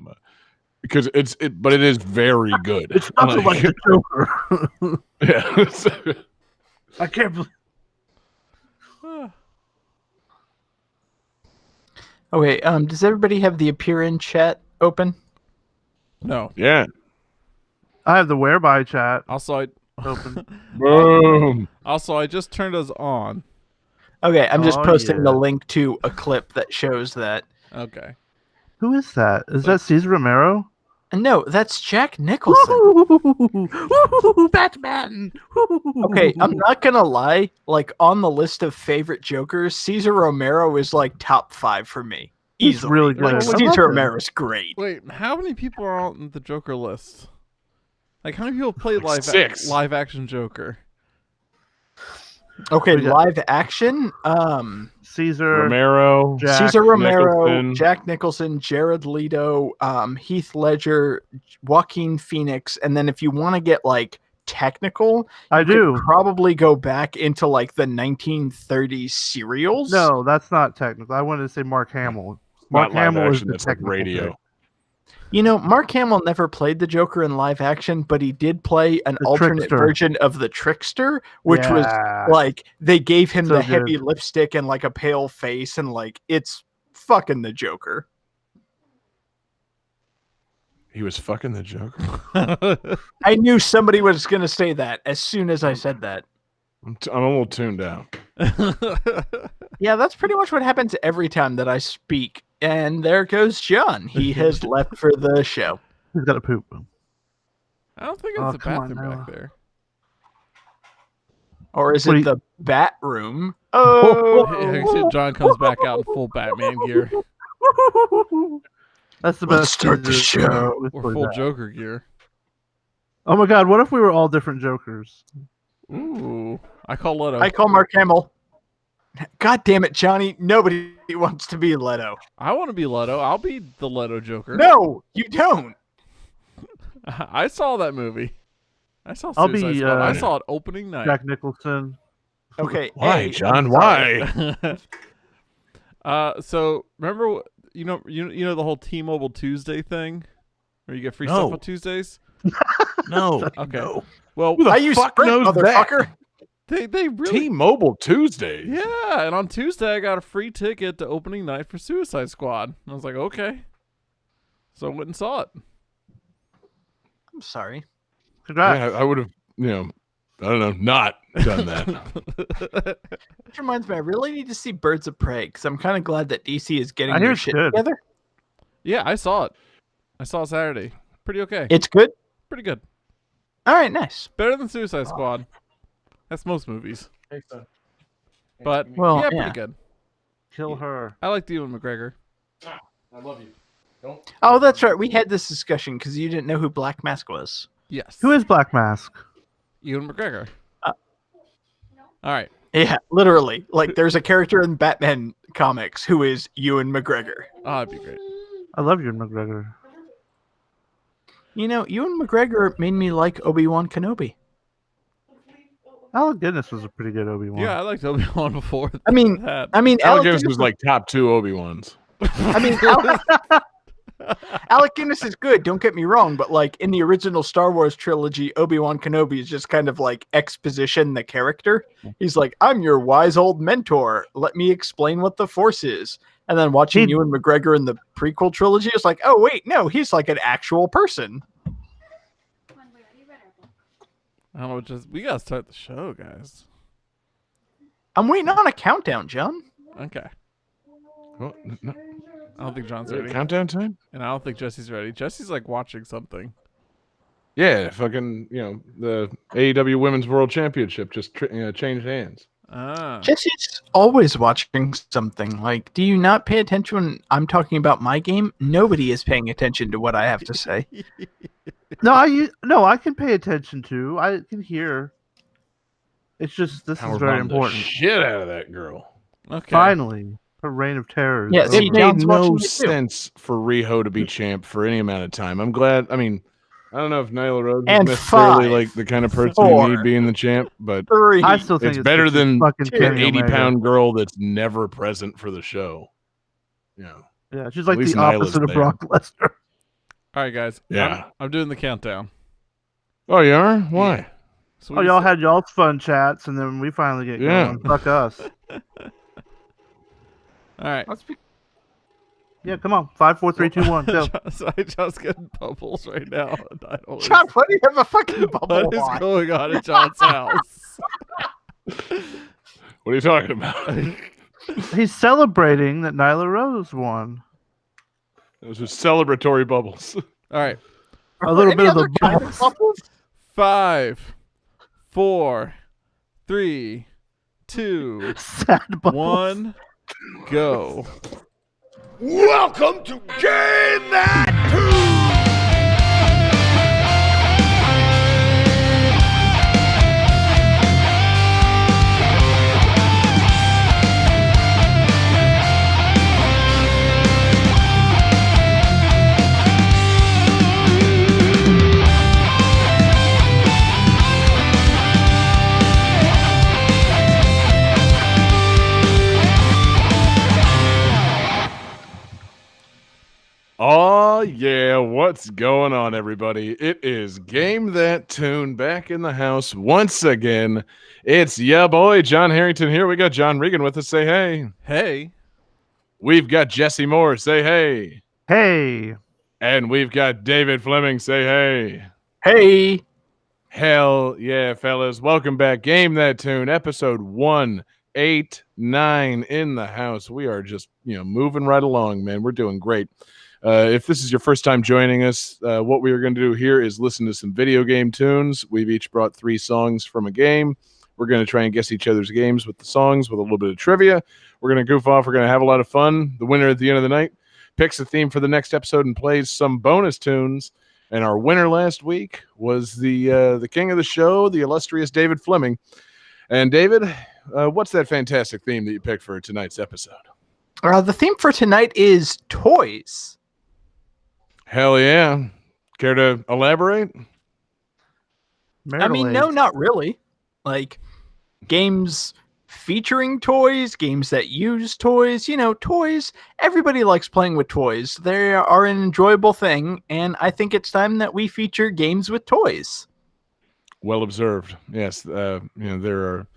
cinema because but it is very good. It's nothing like the Joker. Yeah. I can't believe. Okay, does everybody have the appear in chat open? No. Yeah. I have the whereby chat Also, open. Boom. I just turned us on. Okay, I'm just Oh, posting the yeah. link to a clip that shows that. Okay. Who is that? Is that Cesar Romero? No, that's Jack Nicholson. Woo-hoo-hoo-hoo-hoo-hoo-hoo, Batman. Woo-hoo-hoo-hoo-hoo. Okay, I'm not gonna lie. Like on the list of favorite Jokers, Cesar Romero is like top 5 for me. He's Easily. really Like, good. I love Cesar him. Romero's great. Wait, how many people are on the Joker list? Like, how many people play Like six. live action Joker? Okay, We got- live action. Caesar Romero. Jack Cesar Romero, Nicholson. Jack Nicholson, Jared Leto, Heath Ledger, Joaquin Phoenix, and then if you want to get like technical, I you could do. probably go back into like the 1930s serials. No, that's not technical. I wanted to say Mark Hamill. Mark Not live Hamill is action, the it's like technical radio. pick. You know, Mark Hamill never played the Joker in live action, but he did play an The alternate Trickster. version of the Trickster, which was Yeah. like they gave him So the heavy good. lipstick and like a pale face, and like it's fucking the Joker. He was fucking the Joker. I knew somebody was going to say that as soon as I said that. I'm a little tuned out. Yeah, that's pretty much what happens every time that I speak. And there goes John. He has left for the show. He's got a poop. I don't think Oh, it's a come on bathroom now. back there. Or is What it do the bat room? Oh, John comes back out in full Batman gear That's the Let's best. start the Caesar, show. let's or play full that. Joker gear. Oh my god, what if we were all different Jokers? Ooh, I call Leto. I call Mark Hamill. God damn it, Johnny. Nobody wants to be Leto. I want to be Leto. I'll be the Leto Joker. No, you don't. I saw that movie. I saw I'll Suicide be, Squad. I uh, saw it opening night. Jack Nicholson. Okay. Why, hey, John? I'm sorry. Why? So remember, you know the whole T-Mobile Tuesday thing, where you get free No. stuff on Tuesdays. No. Okay. No. Well, Who the I use fuck Sprint, knows that? motherfucker. they really T-Mobile Tuesdays. yeah. And on Tuesday, I got a free ticket to opening night for Suicide Squad. I was like, okay. So I went and saw it. I'm sorry. Congrats. Yeah, I would have, I don't know, not done that. Which reminds me, I really need to see Birds of Prey because I'm kind of glad that DC is getting I hear their it's shit good. together. Yeah, I saw it. I saw it Saturday. Pretty okay. It's good. Pretty good. All right, nice. Better than Suicide Squad. That's most movies. But Well, yeah, yeah. pretty good. Kill her. I like Ewan McGregor. I love you. Don't. Oh, that's right. We had this discussion because you didn't know who Black Mask was. Yes. Who is Black Mask? Ewan McGregor? All right. Yeah, literally. Like, there's a character in Batman comics who is Ewan McGregor. Oh, that'd be great. I love you, McGregor. You know, Ewan McGregor made me like Obi-Wan Kenobi. Alec Guinness was a pretty good Obi-Wan. Yeah, I liked Obi-Wan before. I mean, that. Alec Alec Guinness Guinness was like top 2 Obi-Wans. Alec Guinness is good, don't get me wrong, but like in the original Star Wars trilogy, Obi-Wan Kenobi is just kind of like exposition the character. He's like, I'm your wise old mentor. Let me explain what the Force is. And then watching Ewan McGregor in the prequel trilogy is like, oh wait, no, he's like an actual person. I don't know. Just we gotta start the show, guys. I'm waiting on a countdown, John. Okay. Well, no, I don't think John's is it ready, countdown time? and I don't think Jesse's ready. Jesse's like watching something. Yeah, fucking, the AEW Women's World Championship just changed hands. Ah. Jesse's always watching something. Like, do you not pay attention when I'm talking about my game? Nobody is paying attention to what I have to say. No, I can pay attention to. I can hear. It's just this Power is very bombed the important. shit out of that girl. Okay. Finally, her reign of terror. is Yeah, over. see, It made John's watching no it too. sense for Riho to be champ for any amount of time. I'm glad. I mean, I don't know if Nyla Rose is And necessarily 5, like the kind of person 4, you need being the champ, but 3. I still think it's better because than fucking an an Kenny Omega. 80-pound girl that's never present for the show. Yeah. Yeah, she's like least the Nyla's opposite of there. Brock Lesnar. All right, guys. Yeah. I'm doing the countdown. Oh, you are? Why? So Oh, y'all had y'all's fun chats, and then we finally get Yeah. going. Fuck us. All right. Let's be- Yeah, come on. 5, 4, 3, 2, 1, go. So I just get bubbles right now. And I don't John, why do you have a fucking bubble what is on? going on at John's house? What are you talking about? He's celebrating that Nyla Rose won. Those are celebratory bubbles. All right. A little Any bit of other the kind bubbles. bubbles? 5, 4, 3, 2, Sad bubbles. 1, go. Welcome to Game That Tune! Oh, yeah. What's going on, everybody? It is Game That Tune back in the house once again. It's ya boy, John Harrington here. We got John Regan with us. Say hey. Hey. We've got Jesse Moore. Say hey. Hey. And we've got David Fleming. Say hey. Hey, Hell yeah, fellas. Welcome back. Game That Tune, episode 189 in the house. We are just, moving right along, man. We're doing great. If this is your first time joining us, what we are going to do here is listen to some video game tunes. We've each brought 3 songs from a game. We're going to try and guess each other's games with the songs with a little bit of trivia. We're going to goof off. We're going to have a lot of fun. The winner at the end of the night picks a theme for the next episode and plays some bonus tunes. And our winner last week was the king of the show, the illustrious David Fleming. And David, what's that fantastic theme that you picked for tonight's episode? the theme for tonight is toys. Hell yeah. Care to elaborate? I mean, no, not really. Like, games featuring toys, games that use toys, toys. Everybody likes playing with toys. They are an enjoyable thing, and I think it's time that we feature games with toys. Well observed. Yes, there are,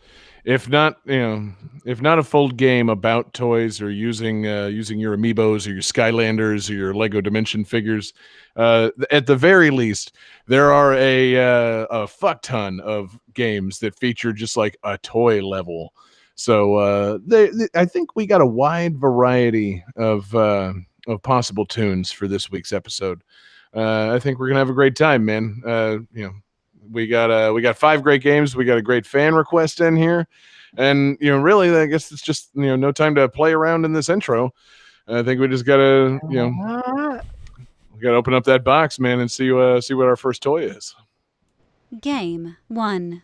if not a full game about toys or using your amiibos or your Skylanders or your Lego Dimension figures, at the very least, there are a fuck ton of games that feature just like a toy level. So I think we got a wide variety of possible tunes for this week's episode. I think we're gonna have a great time, man. We got 5 great games. We got a great fan request in here, and really, I guess it's just no time to play around in this intro. I think we just gotta we gotta open up that box, man, and see what our first toy is. Game 1.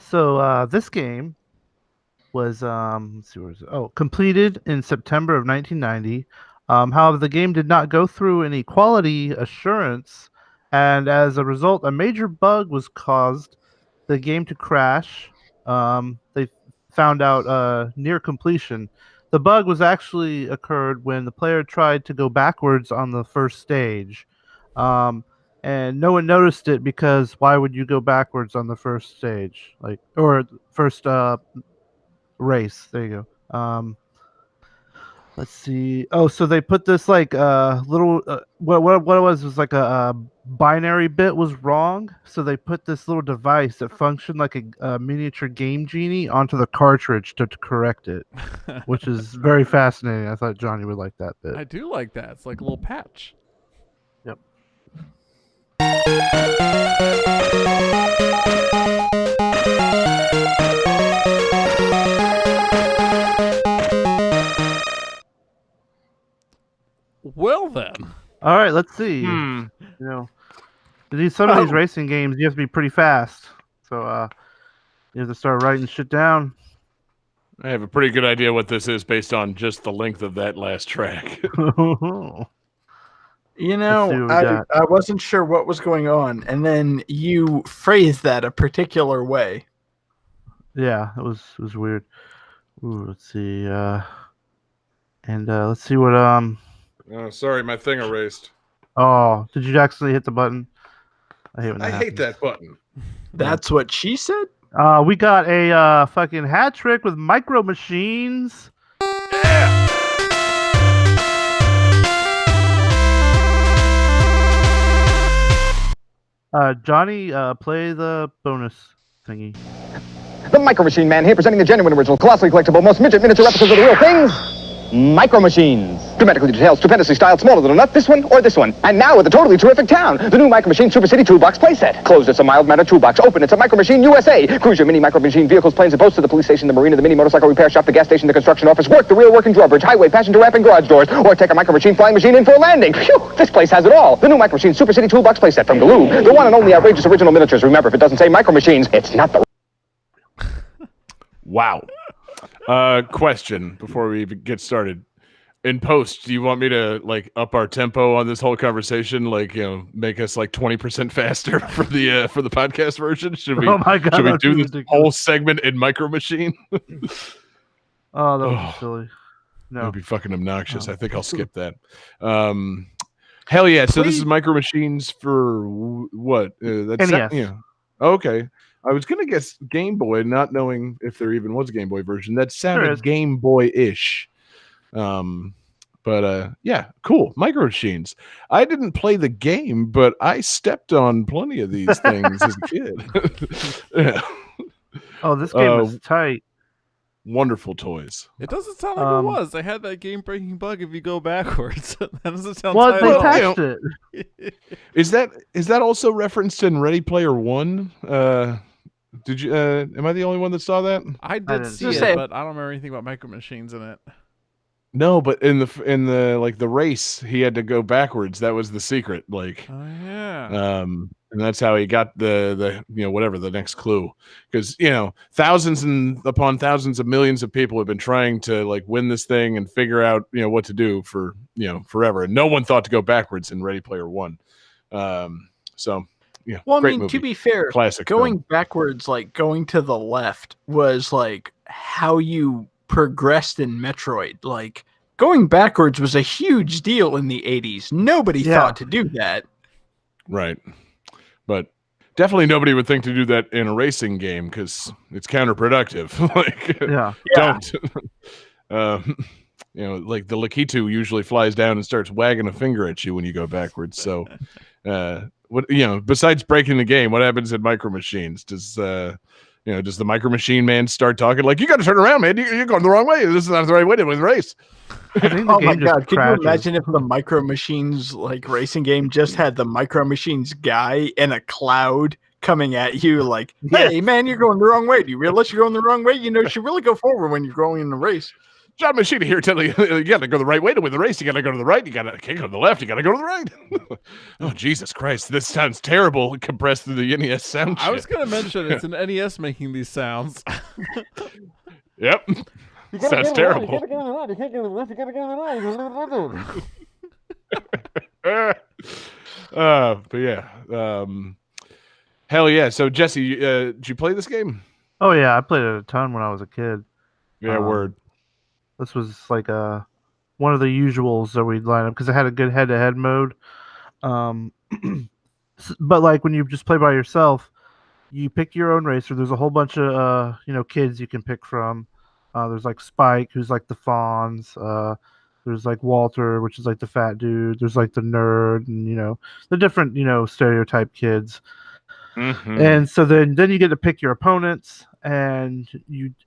So this game was let's see, where is it? Oh, completed in September of 1990. However, the game did not go through any quality assurance, and as a result, a major bug was caused the game to crash. They found out near completion. The bug was actually occurred when the player tried to go backwards on the first stage. And no one noticed it because why would you go backwards on the first stage, like, or first race? There you go. Let's see. Oh, so they put this like little what it was like a binary bit was wrong. So they put this little device that functioned like a miniature game genie onto the cartridge to correct it, which is very fascinating. I thought Johnny would like that bit. I do like that. It's like a little patch. Yep. Well then. All right, let's see. Hmm. You know, some of these racing games you have to be pretty fast, so you have to start writing shit down. I have a pretty good idea what this is based on just the length of that last track. You Let's see know, what we got. I wasn't sure what was going on, and then you phrased that a particular way. Yeah, it was weird. Ooh, let's see. And let's see what Oh, sorry, my thing erased. Oh, did you actually hit the button? I hate when that I hate happens. that button. That's what she said? We got a fucking hat trick with Micro Machines. Johnny, play the bonus thingy. The Micro Machine Man here presenting the genuine original, colossally collectible, most midget miniature replicas of the real things. Micro Machines. Dramatically detailed, stupendously styled, smaller than a nut, this one or this one. And now with a totally terrific town, the new Micro Machine Super City Toolbox playset. Closed, it's a mild mannered toolbox. Open, it's a Micro Machine USA. Cruise your mini Micro Machine vehicles, planes, and boats to the police station, the marina, the mini motorcycle repair shop, the gas station, the construction office, work, the real working drawbridge, highway, passenger ramp, and garage doors. Or take a Micro Machine flying machine in for a landing. Phew, this place has it all. The new Micro Machine Super City Toolbox playset from Galoob. The one and only outrageous original miniatures. Remember, if it doesn't say Micro Machines, it's not the... Wow. Question before we even get started. In post, do you want me to like up our tempo on this whole conversation? Like, you know, make us like 20% faster for the podcast version? Should we? Oh my God, should we that'd do be this ridiculous. whole segment in Micro Machine? Oh, that was Oh. silly. No. That'd be fucking obnoxious. Oh. I think I'll skip that. Hell yeah! So this is Micro Machines for what? That's NES. yeah. Okay. I was gonna guess Game Boy, not knowing if there even was a Game Boy version. That sounded is. Game Boy-ish. But yeah, cool. Micro Machines. I didn't play the game, but I stepped on plenty of these things as a kid. Yeah. Oh, this game is tight. Wonderful toys. It doesn't sound like it was. They had that game-breaking bug if you go backwards. That doesn't sound Well, tight they at all. patched it. Is that also referenced in Ready Player One? Did you? Am I the only one that saw that? I did didn't see see it, it. but I don't remember anything about Micro Machines in it. No, but in the like the race, he had to go backwards. That was the secret. Like, Oh yeah. and that's how he got the whatever the next clue. Because thousands and upon thousands of millions of people have been trying to like win this thing and figure out what to do for forever, and no one thought to go backwards in Ready Player One. So yeah, Well, I great mean, movie. to be fair, Classic going film. backwards, like going to the left, was like how you progressed in Metroid. Like going backwards was a huge deal in the 80s. Nobody Yeah. thought to do that. Right. But definitely nobody would think to do that in a racing game because it's counterproductive. Like, Yeah. don't. Like the Lakitu usually flies down and starts wagging a finger at you when you go backwards. So, besides breaking the game, what happens in Micro Machines? Does the Micro Machine Man start talking like, you got to turn around, man? You're going the wrong way. This is not the right way to win the race. I think the Oh game my just god, can you crashes. imagine if the Micro Machines like racing game just had the Micro Machines guy in a cloud coming at you like, hey man, you're going the wrong way. Do you realize you're going the wrong way? You should really go forward when you're going in the race. John Machina here telling you, you got to go the right way to win the race. You got to go to the right. Can't go to the left. You got to go to the right. Oh, Jesus Christ. This sounds terrible compressed through the NES sound I was chip. going to mention it's an NES making these sounds. Yep. Sounds terrible. But yeah. Hell yeah. So, Jesse, did you play this game? Oh yeah, I played it a ton when I was a kid. Yeah, word. This was like one of the usuals that we'd line up because it had a good head-to-head mode. But like when you just play by yourself, you pick your own racer. There's a whole bunch of kids you can pick from. There's like Spike, who's like the Fonz. There's like Walter, which is like the fat dude. There's like the nerd, and the different stereotype kids. Mm-hmm. And so then you get to pick your opponents, and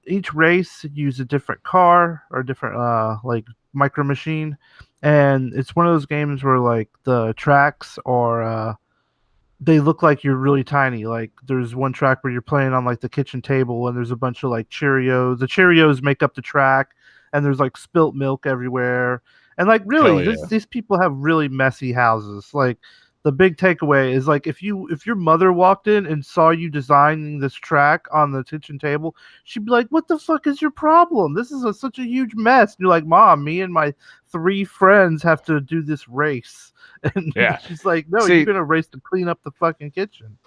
each race use a different car or different like micro machine, and it's one of those games where like the tracks are they look like you're really tiny. Like there's one track where you're playing on like the kitchen table, and there's a bunch of like Cheerios. The Cheerios make up the track, and there's like spilt milk everywhere. And like really, these people have really messy houses. Like the big takeaway is like if your mother walked in and saw you designing this track on the kitchen table, she'd be like, "What the fuck is your problem? This is such a huge mess." And you're like, "Mom, me and my 3 friends have to do this race." And she's like, "No, you're gonna race to clean up the fucking kitchen."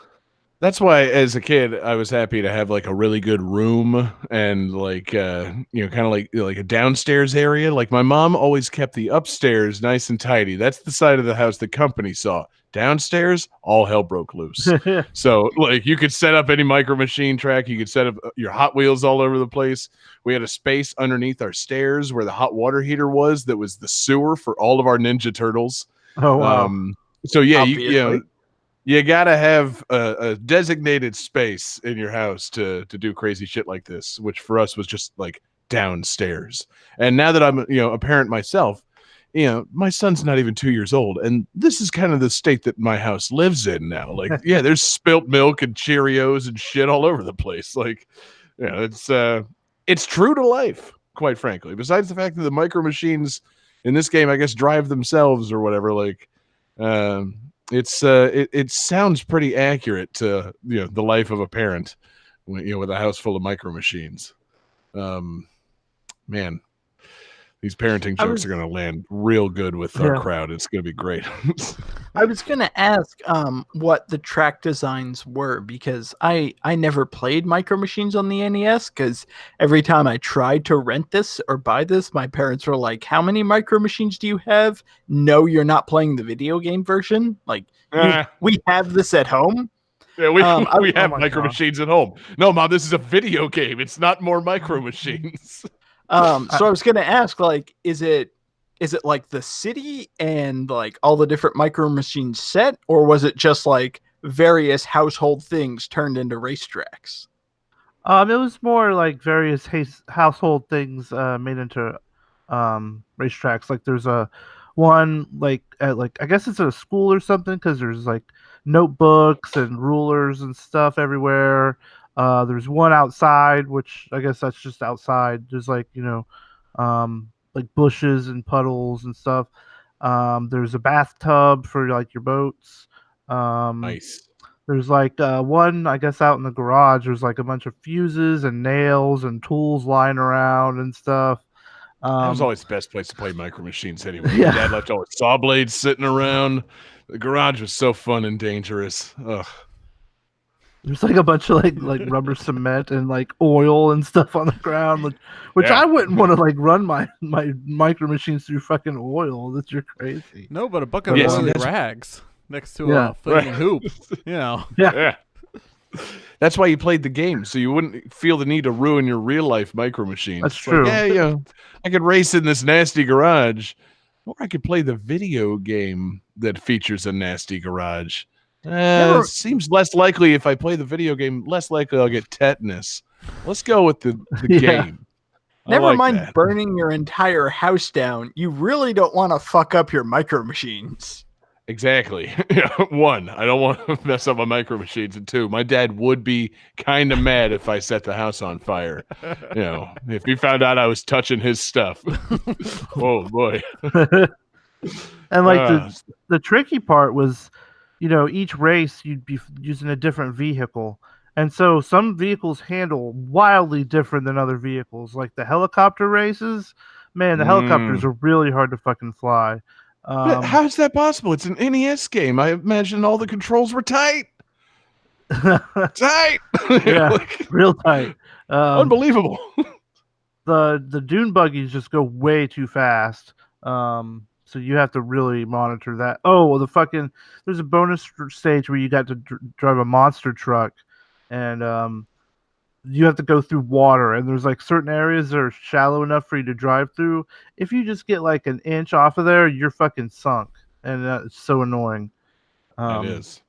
That's why, as a kid, I was happy to have like a really good room and like kind of like a downstairs area. Like my mom always kept the upstairs nice and tidy. That's the side of the house the company saw. Downstairs, all hell broke loose. So like you could set up any micro machine track. You could set up your Hot Wheels all over the place. We had a space underneath our stairs where the hot water heater was. That was the sewer for all of our Ninja Turtles. Oh wow! So yeah, you gotta have a designated space in your house to do crazy shit like this, which for us was just like downstairs. And now that I'm a parent myself, my son's not even 2 years old, and this is kind of the state that my house lives in now. Like, yeah, there's spilt milk and Cheerios and shit all over the place. Like, it's true to life, quite frankly. Besides the fact that the micro machines in this game, I guess, drive themselves or whatever. Like, it sounds pretty accurate to the life of a parent, with a house full of micro machines. Man, these parenting jokes are going to land real good with our crowd. It's going to be great. I was going to ask what the track designs were, because I never played Micro Machines on the NES, because every time I tried to rent this or buy this, my parents were like, "How many Micro Machines do you have? No, you're not playing the video game version. Like, we have this at home." Yeah, we have micro machines at home. No, Mom, this is a video game. It's not more micro machines. So I was going to ask, like, is it like the city and like all the different micro machines set, or was it just like various household things turned into racetracks? It was more like various household things made into racetracks. Like there's a one like I guess it's at a school or something, because there's like notebooks and rulers and stuff everywhere. There's one outside, which I guess that's just outside. There's like like bushes and puddles and stuff. There's a bathtub for like your boats. Nice. There's like one, I guess, out in the garage. There's like a bunch of fuses and nails and tools lying around and stuff. That was always the best place to play micro machines anyway. Yeah. Dad left all his saw blades sitting around. The garage was so fun and dangerous. Ugh. There's like a bunch of like rubber cement and like oil and stuff on the ground, which I wouldn't want to like run my micro machines through fucking oil. That's you're crazy. No, but a bucket of oily rags next to a flaming hoop. Yeah. That's why you played the game, so you wouldn't feel the need to ruin your real life micro machines. That's true. Like, I could race in this nasty garage, or I could play the video game that features a nasty garage. Seems less likely if I play the video game, less likely I'll get tetanus. Let's go with the game. Never mind burning your entire house down. You really don't want to fuck up your micro machines. Exactly. Yeah, one, I don't want to mess up my Micro Machines, and two, my dad would be kind of mad if I set the house on fire. If he found out I was touching his stuff. Oh boy. And like Ah. the tricky part was, each race you'd be using a different vehicle. And so some vehicles handle wildly different than other vehicles. Like the helicopter races, man, the helicopters are really hard to fucking fly. But how is that possible? It's an NES game. I imagine all the controls were tight. Tight. Yeah, Like, real tight. unbelievable. The dune buggies just go way too fast. So you have to really monitor that. Oh, well, there's a bonus stage where you got to drive a monster truck, and you have to go through water, and there's like certain areas that are shallow enough for you to drive through. If you just get like an inch off of there, you're fucking sunk, and it's so annoying. It is.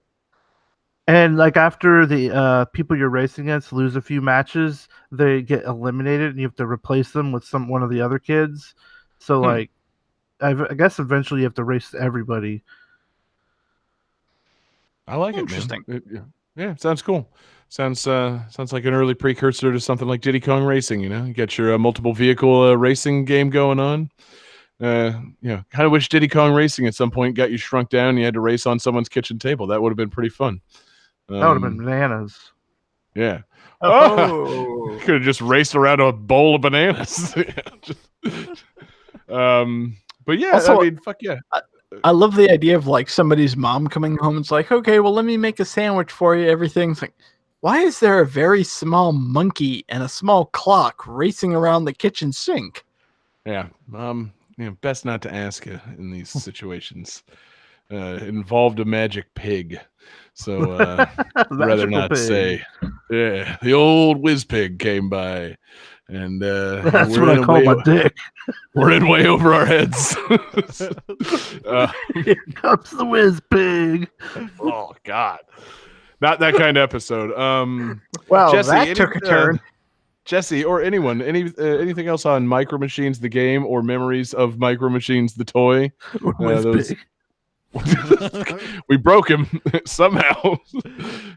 And like after the people you're racing against lose a few matches, they get eliminated, and you have to replace them with one of the other kids. So like, I guess eventually you have to race everybody. I like it, Interesting. man. Yeah, sounds cool. Sounds like an early precursor to something like Diddy Kong Racing. You get your multiple vehicle racing game going on. Kind of wish Diddy Kong Racing at some point got you shrunk down and you had to race on someone's kitchen table. That would have been pretty fun. That would have been bananas. Yeah. Oh. Could have just raced around a bowl of bananas. But yeah, Also, I mean, fuck yeah. I love the idea of like somebody's mom coming home. It's like, okay, well, let me make a sandwich for you. Everything's like, why is there a very small monkey and a small clock racing around the kitchen sink? Yeah. Best not to ask you in these situations. It involved a magic pig. So rather Magical not pig. say. Yeah. The old whiz pig came by. And That's we're what in I call my dick. We're in way over our heads. Here comes the whiz pig. Oh God. Not that kind of episode. Well, Jesse, that took a turn. Jesse, or anyone, anything else on Micro Machines the game or memories of Micro Machines the toy? Whiz pig. We broke him somehow.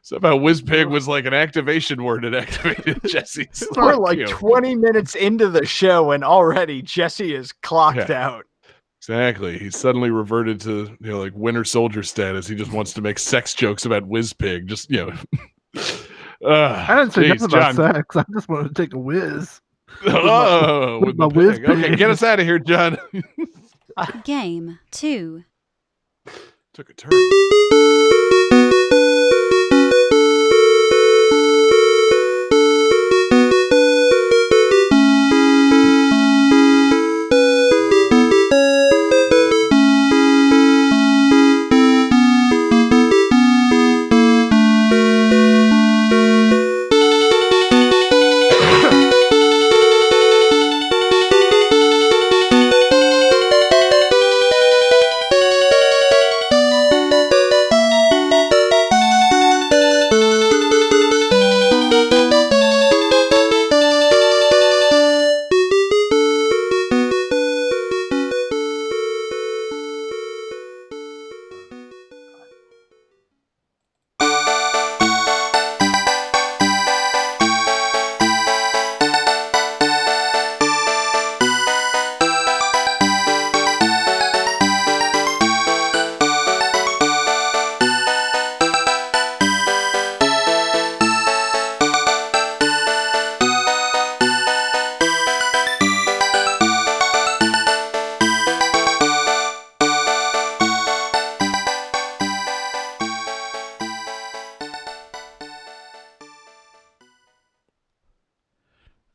Somehow WizPig was like an activation word that activated Jesse's. We're like 20 minutes into the show and already Jesse is clocked out. Exactly. He suddenly reverted to like Winter Soldier status. He just wants to make sex jokes about WizPig. Just I didn't say nothing about John. sex. I just wanted to take a whiz. Oh, with my the pig. WizPig. Okay, get us out of here, John. Game 2. Took a turn.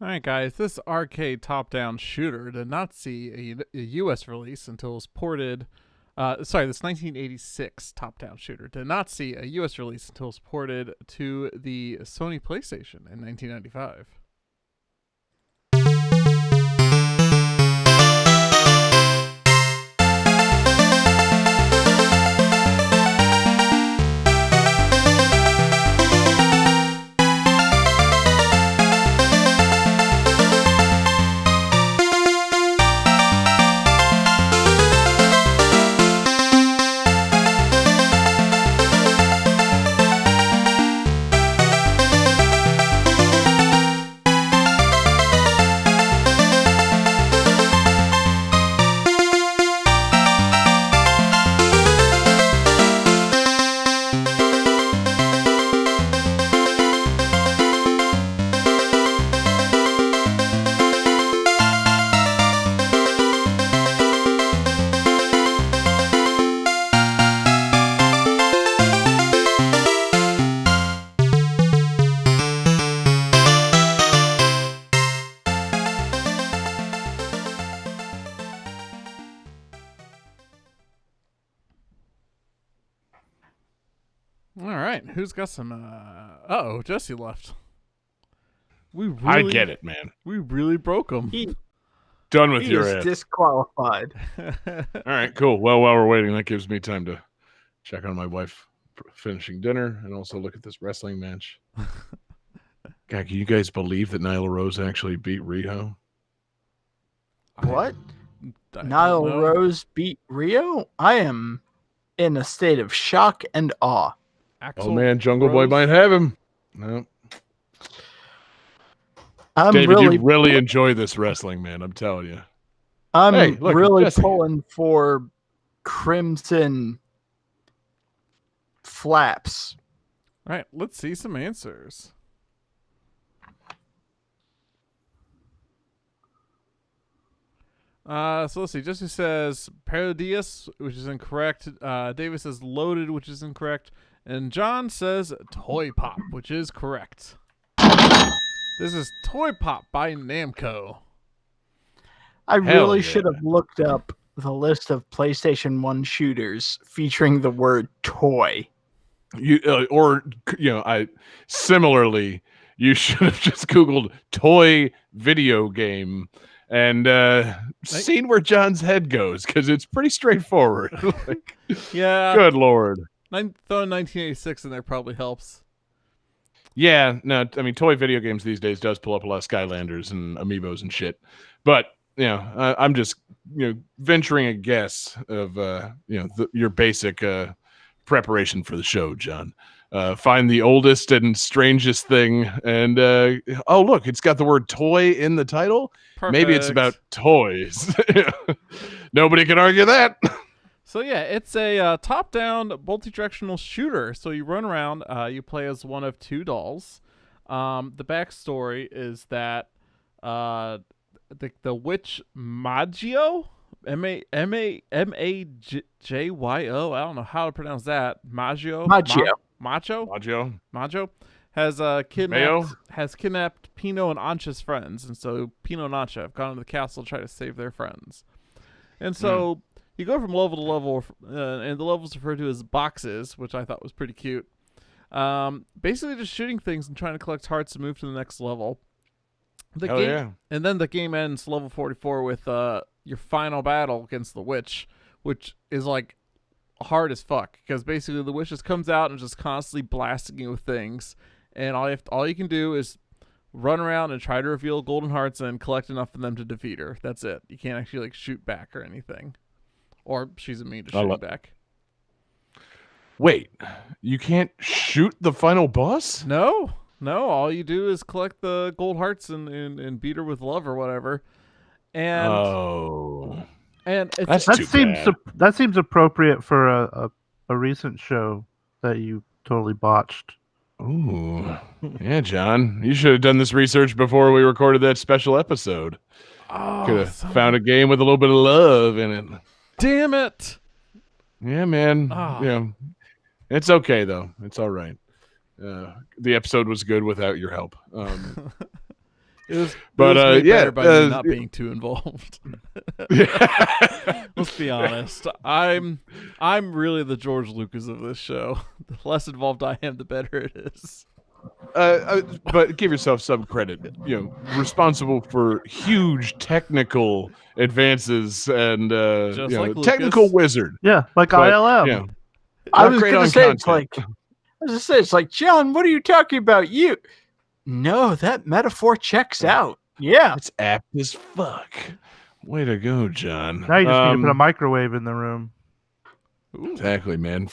Alright guys, this arcade top-down shooter did not see a US release until it was ported this 1986 top-down shooter did not see a US release until it was ported to the Sony PlayStation in 1995. right, who's got some? Oh, Jesse left. I get it, man. We really broke him. He, Done with he your is ass. disqualified. All right, cool. Well, while we're waiting, that gives me time to check on my wife finishing dinner and also look at this wrestling match. God, can you guys believe that Nyla Rose actually beat Riho? What? I don't Nyla know. Rose beat Rio? I am in a state of shock and awe. Axel Oh man, Jungle Boy Rose? might have him. No, I'm David, really, you really enjoy this wrestling, man. I'm telling you. I'm Hey, look, really Jesse. pulling for Crimson Flaps. All right, let's see some answers. So let's see. Jesse says Parodius, which is incorrect. David says Loaded, which is incorrect. And John says Toy Pop, which is correct. This is Toy Pop by Namco. I Hell really yeah. should have looked up the list of PlayStation 1 shooters featuring the word toy. You I similarly, you should have just Googled toy video game and seen where John's head goes because it's pretty straightforward. Like, Yeah, good lord. throwing 1986 in there probably helps. Yeah, no, I mean, toy video games these days does pull up a lot of Skylanders and Amiibos and shit. But, I'm just, venturing a guess of, your basic preparation for the show, John. Find the oldest and strangest thing. And, oh, look, it's got the word toy in the title. Maybe it's Perfect. about toys. Nobody can argue that. So yeah, it's a top-down multi-directional shooter. So you run around, you play as one of two dolls. The backstory is that the witch Maggio, Majyo, I don't know how to pronounce that. Maggio, Maggio has kidnapped Pino and Ancha's friends, and so Pino and Ancha have gone to the castle to try to save their friends. And so you go from level to level, and the levels referred to as boxes, which I thought was pretty cute. Basically just shooting things and trying to collect hearts to move to the next level. And then the game ends level 44 with your final battle against the witch, which is like hard as fuck because basically the witch just comes out and just constantly blasting you with things, and all you can do is run around and try to reveal golden hearts and collect enough of them to defeat her. That's it. You can't actually like shoot back or anything, or she's immune to shooting back. Wait, you can't shoot the final boss? No. All you do is collect the gold hearts and beat her with love or whatever. And and it's, That's too bad. That seems appropriate for a recent show that you totally botched. Ooh, yeah, John, you should have done this research before we recorded that special episode. Could have found a game with a little bit of love in it. Damn it! Yeah, man. It's okay though. It's all right. The episode was good without your help. It was, but it was way better by me uh, not being too involved. Let's be honest. I'm really the George Lucas of this show. The less involved I am, the better it is. But give yourself some credit. Responsible for huge technical advances and Just like Lucas. technical wizard. Yeah, like But, ILM. yeah. I Not was great going on to say, content. it's like, John, what are you talking about? No, that metaphor checks out. Yeah. It's apt as fuck. Way to go, John. Now you just need to put a microwave in the room. Ooh. Exactly, man.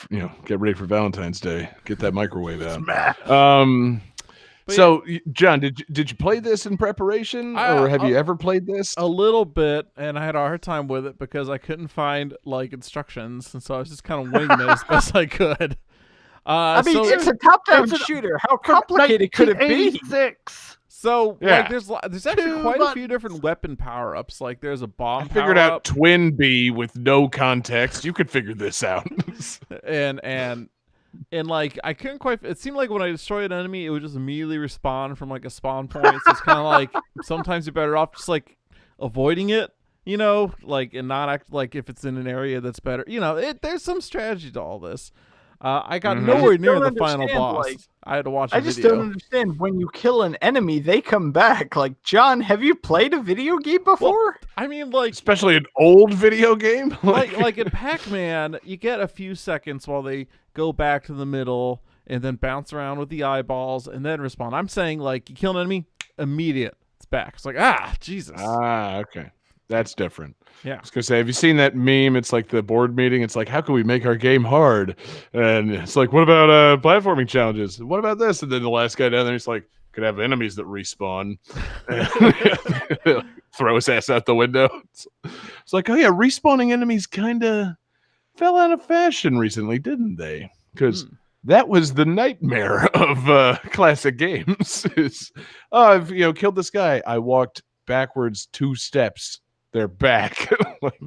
Get ready for Valentine's Day. Get that microwave out. Smash. But So, John, did you play this in preparation, or have you ever played this? A little bit, and I had a hard time with it because I couldn't find like instructions, and so I was just kind of winging it as best I could. I mean, so, it's a top-down it's an- shooter. How complicated could it be? 1986. So Yeah. like there's actually 2 quite a buttons. few different weapon power-ups. Like there's a bomb I figured power-up, out Twin B with no context. You could figure this out. and like I couldn't quite. It seemed like when I destroyed an enemy, it would just immediately respawn from like a spawn point. So it's kind of like sometimes you're better off just like avoiding it, like and not act like if it's in an area that's better. There's some strategy to all this. I got Mhm. nowhere I just near don't the final understand, boss. like- I had to watch a I just video. don't understand. When you kill an enemy, they come back. Like, John, have you played a video game before? I mean, like, Especially an old video game. like in Pac-Man, you get a few seconds while they go back to the middle and then bounce around with the eyeballs and then respawn. I'm saying, like, you kill an enemy, immediate, it's back. It's like, Jesus. okay. That's different. Yeah. I was gonna say, have you seen that meme? It's like the board meeting. It's like, how can we make our game hard? And it's like, what about platforming challenges? What about this? And then the last guy down there, he's like, could have enemies that respawn. Throw his ass out the window. It's like, oh yeah, respawning enemies kind of fell out of fashion recently, didn't they? Because that was the nightmare of classic games. Is, oh, I've killed this guy. I walked backwards 2 steps. They're back. Like,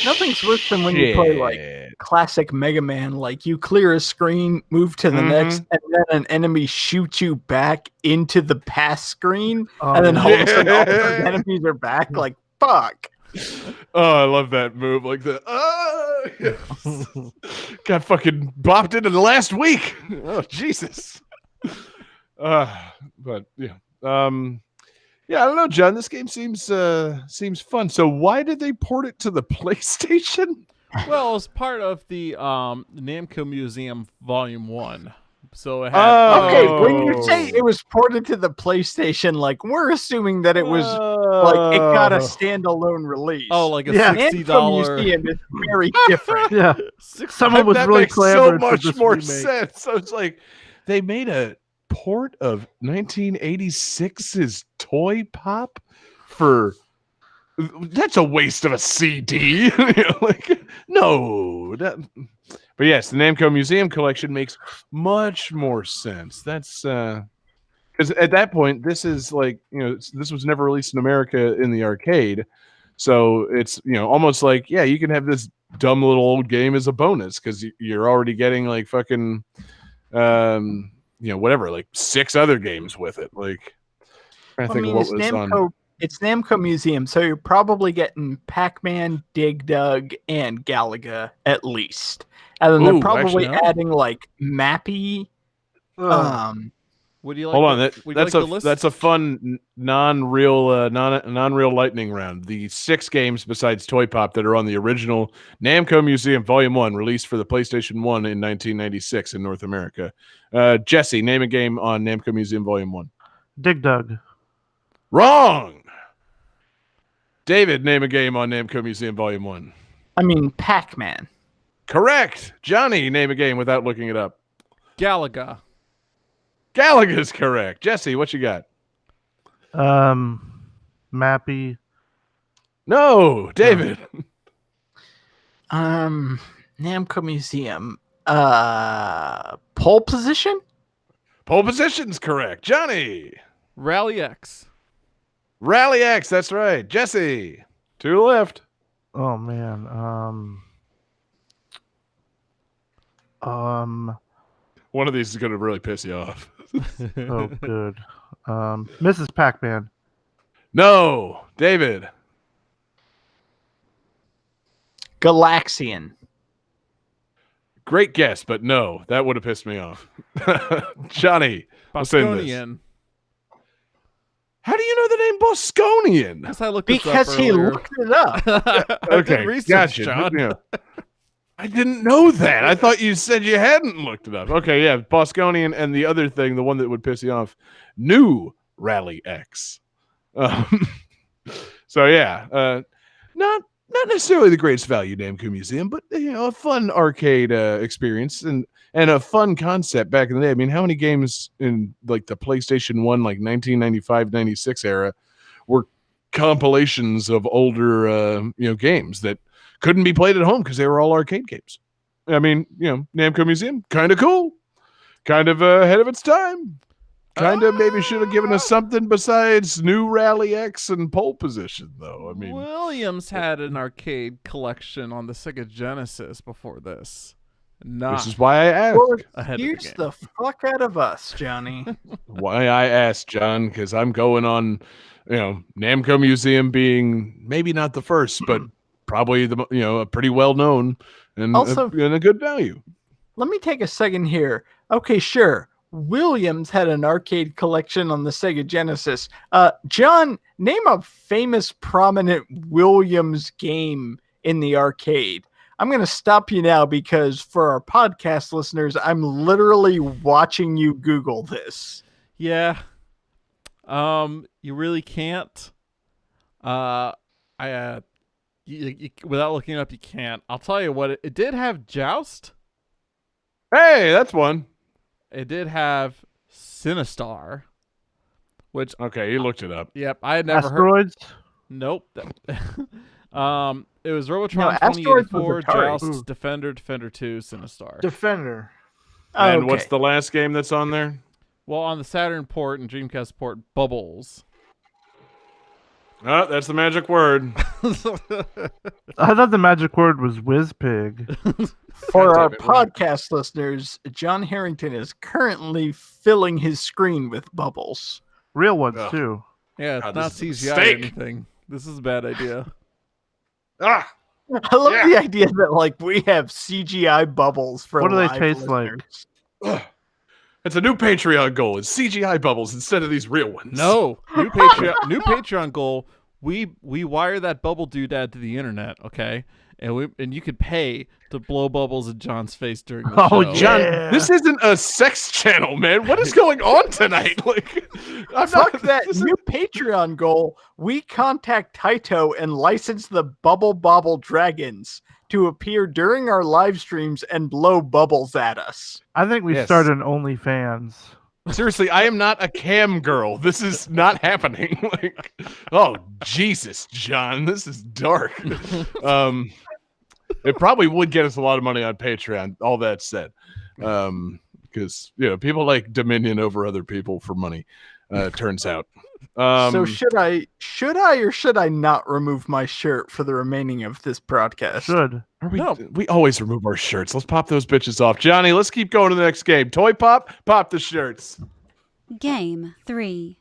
Nothing's worse than when you play, like, shit. classic Mega Man. Like, you clear a screen, move to the next, and then an enemy shoots you back into the past screen, and then all of a sudden all the enemies are back. Like, fuck. Oh, I love that move. Like the got fucking bopped into the last week. Oh Jesus. But yeah. Yeah, I don't know, John. This game seems fun. So why did they port it to the PlayStation? Well, it's part of the Namco Museum Volume 1. So it had, Okay, when you say it was ported to the PlayStation, like, we're assuming that it was like it got a standalone release. like a Yeah. Namco $60 Museum is very different. Yeah. Someone was that really makes clever. so for much this more remake. sense. So it's like they made a port of 1986's Toy Pop for that's a waste of a CD. Like no, but yes, the Namco Museum Collection makes much more sense. That's because at that point, this is like this was never released in America in the arcade, so it's almost like you can have this dumb little old game as a bonus because you're already getting like fucking whatever, like 6 other games with it. Like I think what it's was Namco. on. It's Namco Museum, so you're probably getting Pac-Man, Dig Dug, and Galaga at least, and then Ooh, they're probably actually, adding like Mappy. Would you like Hold on, would you like the list? that's a fun non-real non-real lightning round. The 6 games besides Toy Pop that are on the original Namco Museum Volume 1, released for the PlayStation 1 in 1996 in North America. Jesse, name a game on Namco Museum Volume 1. Dig Dug. Wrong. David, name a game on Namco Museum Volume 1. I mean, Pac-Man. Correct. Johnny, name a game without looking it up. Galaga. Galaga's correct. Jesse, what you got? Mappy. No, David. Namco Museum. Pole Position. Pole Position's correct. Johnny. Rally X. Rally X, that's right. Jesse. 2 left. Oh man. One of these is going to really piss you off. Oh good. Mrs. Pac-Man. No, David. Galaxian. Great guess, but no, that would have pissed me off. Johnny, what's in this? Bosconian. How do you know the name Bosconian? Because I looked this Because up he earlier. looked it up. I did research, gotcha. John. Yeah. I didn't know that. I thought you said you hadn't looked it up. Okay, yeah, Bosconian, and the other thing, the one that would piss you off, new Rally X. So yeah, not necessarily the greatest value Namco Museum, but a fun arcade experience and a fun concept back in the day. I mean, how many games in like the PlayStation 1, like 1995-96 era, were compilations of older games that couldn't be played at home because they were all arcade games? I mean, Namco Museum, kind of cool, kind of ahead of its time. Kind of maybe should have given us something besides new Rally X and Pole Position, though. I mean, Williams had an arcade collection on the Sega Genesis before this. Not this is why I asked. Well, ahead of the excuse game. the fuck out of us, Johnny. Why I asked, John, because I'm going on, Namco Museum being maybe not the first, but probably a pretty well known and Also- and a good value. let me take a second here. Okay, sure. Williams had an arcade collection on the Sega Genesis. John, name a famous prominent Williams game in the arcade. I'm going to stop you now because for our podcast listeners, I'm literally watching you Google this. Yeah. You really can't. Without looking it up, you can't. I'll tell you what, it did have Joust. Hey, that's one. It did have Sinistar, which Okay, you looked it up. yep, I had never heard. Asteroids. Nope. It was Robotron No, Asteroids was 2084, Atari. Joust, Ooh. Defender 2, Sinistar. Defender. And Okay. what's the last game that's on there? Well, on the Saturn port and Dreamcast port, Bubbles. Oh, that's the magic word. I thought the magic word was WizPig. For God our damn it, Ron. podcast listeners, John Harrington is currently filling his screen with bubbles. Real ones Ugh. too. Yeah, it's God, not this is a CGI or mistake. anything. This is a bad idea. Ah, I love Yeah. the idea that like we have CGI bubbles for What do they live taste like? listeners. ugh. It's a new Patreon goal. It's CGI bubbles instead of these real ones. No, new Patreon goal. We wire that bubble doodad to the internet, okay? And you could pay to blow bubbles at John's face during the Oh, show. John, Yeah. this isn't a sex channel, man. What is going on tonight? Like, I'm Fuck not, that this is- new Patreon goal. We contact Taito and license the Bubble Bobble Dragons to appear during our live streams and blow bubbles at us. I think we Yes. started an OnlyFans. Seriously, I am not a cam girl. This is not happening. Like, oh Jesus, John, this is dark. It probably would get us a lot of money on Patreon. All that said, because people like dominion over other people for money. Turns out. So should I or should I not remove my shirt for the remaining of this broadcast? Should. we always remove our shirts. Let's pop those bitches off, Johnny. Let's keep going to the next game. Toy pop, pop the shirts. Game 3.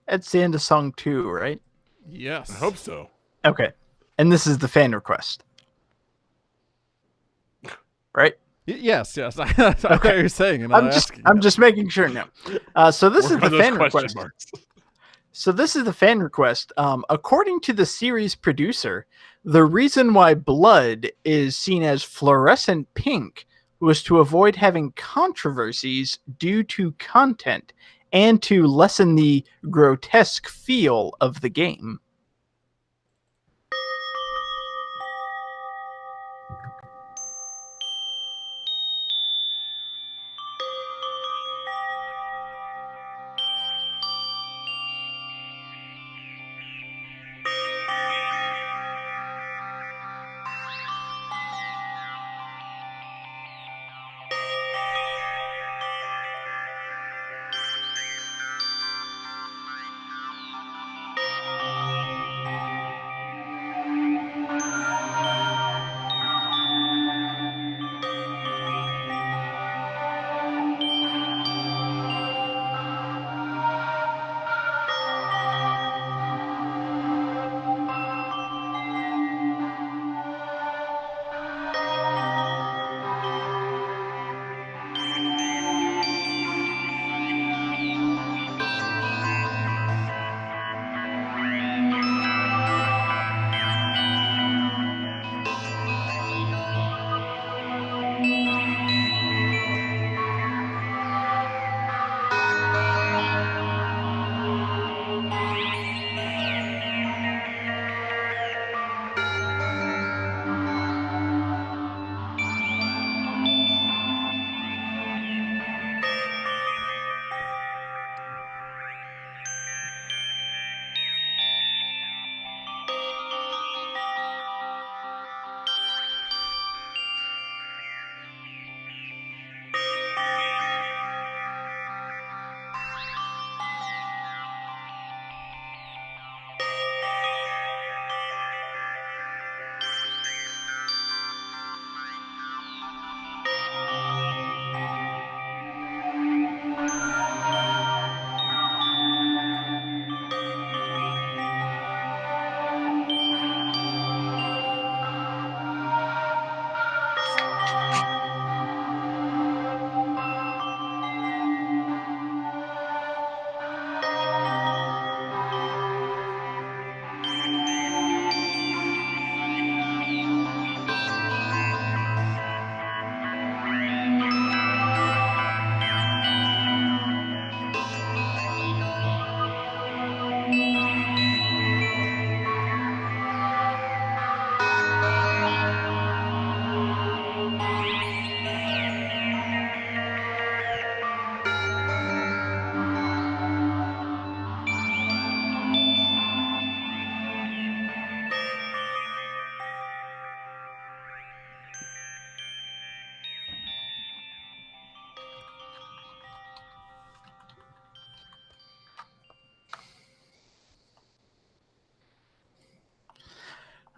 That's the end of song 2, right? Yes. I hope so. Okay. And this is the fan request. Right? Yes. I thought you were saying it. I'm just making sure now. So this Work is on the those fan question request. marks. So this is the fan request. According to the series producer, the reason why blood is seen as fluorescent pink was to avoid having controversies due to content and to lessen the grotesque feel of the game.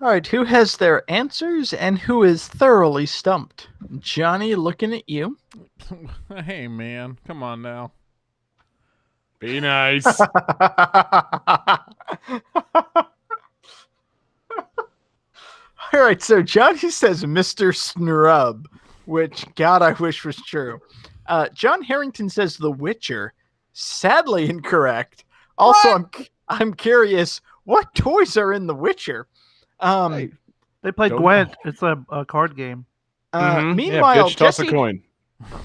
All right, who has their answers and who is thoroughly stumped? Johnny, looking at you. Hey, man. Come on now. Be nice. All right, so Johnny says Mr. Snrub, which, God, I wish was true. John Harrington says The Witcher. Sadly incorrect. Also, I'm curious, what toys are in The Witcher? They play Don't Gwent. It's a card game. Mhm. Meanwhile, yeah, bitch, toss a coin.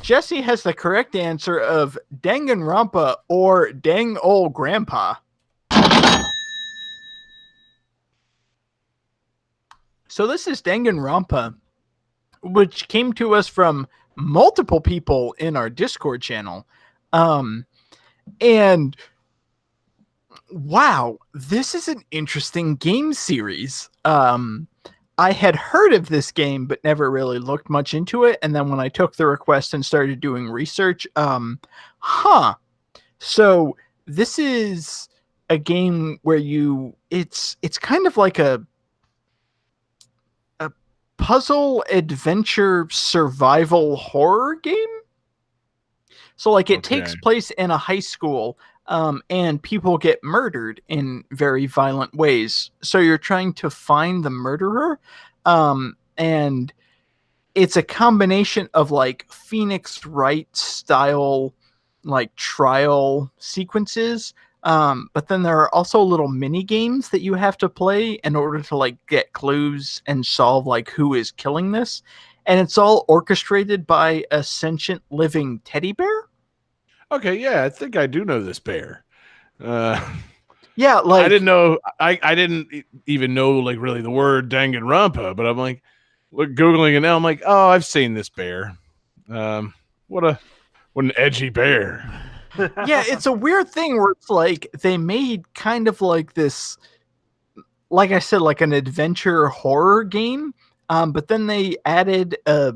Jesse has the correct answer of Danganronpa or Dang Old Grandpa. So this is Danganronpa, which came to us from multiple people in our Discord channel. And wow, this is an interesting game series. I had heard of this game, but never really looked much into it. And then when I took the request and started doing research, So this is a game where it's kind of like a puzzle adventure survival horror game. So like it takes place in a high school, and people get murdered in very violent ways. So you're trying to find the murderer, and it's a combination of like Phoenix Wright style like trial sequences. But then there are also little mini games that you have to play in order to like get clues and solve like who is killing this. And it's all orchestrated by a sentient living teddy bear. Okay, yeah, I think I do know this bear. Yeah, like I didn't know. I didn't even know like really the word Danganronpa, but I'm like, look, googling it now. I'm like, oh, I've seen this bear. What an edgy bear. yeah, it's a weird thing where it's like they made kind of like this, like I said, like an adventure horror game. But then they added a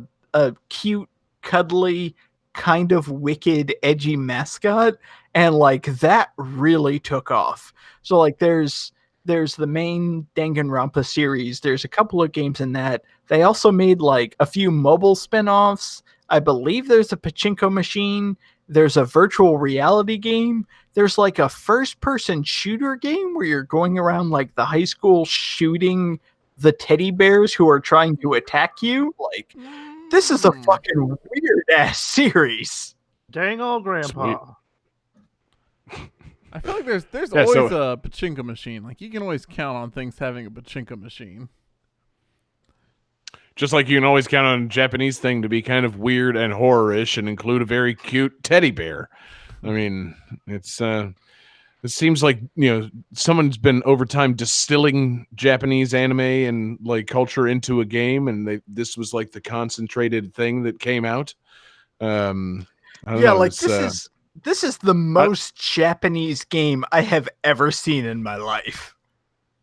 cute, cuddly, kind of wicked, edgy mascot, and like that really took off. So like there's the main Danganronpa series. There's a couple of games in that. They also made like a few mobile spin-offs. I believe there's a pachinko machine. There's a virtual reality game. There's like a first-person shooter game where you're going around like the high school shooting the teddy bears who are trying to attack you. Like, this is a fucking weird-ass series. Dang old grandpa. I feel like there's Yeah, always so- a pachinko machine. Like you can always count on things having a pachinko machine. Just like you can always count on a Japanese thing to be kind of weird and horror-ish and include a very cute teddy bear. I mean, it's it seems like, you know, someone's been over time distilling Japanese anime and like culture into a game, and this was like the concentrated thing that came out. I don't Yeah, know, like it's, this is the most Japanese game I have ever seen in my life.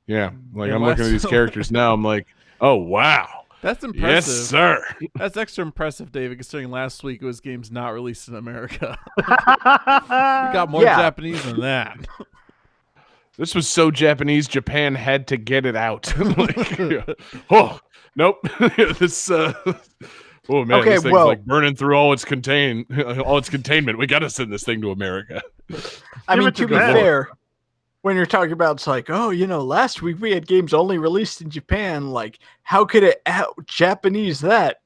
yeah, like Yeah, I'm looking at these characters now. I'm like, oh wow, That's yes impressive. sir. That's extra impressive, David, considering last week it was games not released in America. we We got more Yeah. Japanese than that. This was so Japanese, Japan had to get it out. Like, oh, nope. This, oh man, Okay, this thing's well- like burning through all its containment. We got to send this thing to America. I Give mean, it to to be Japan. fair, when you're talking about, it's like, oh, you know, last week we had games only released in Japan. Like, how could it out Japanese that?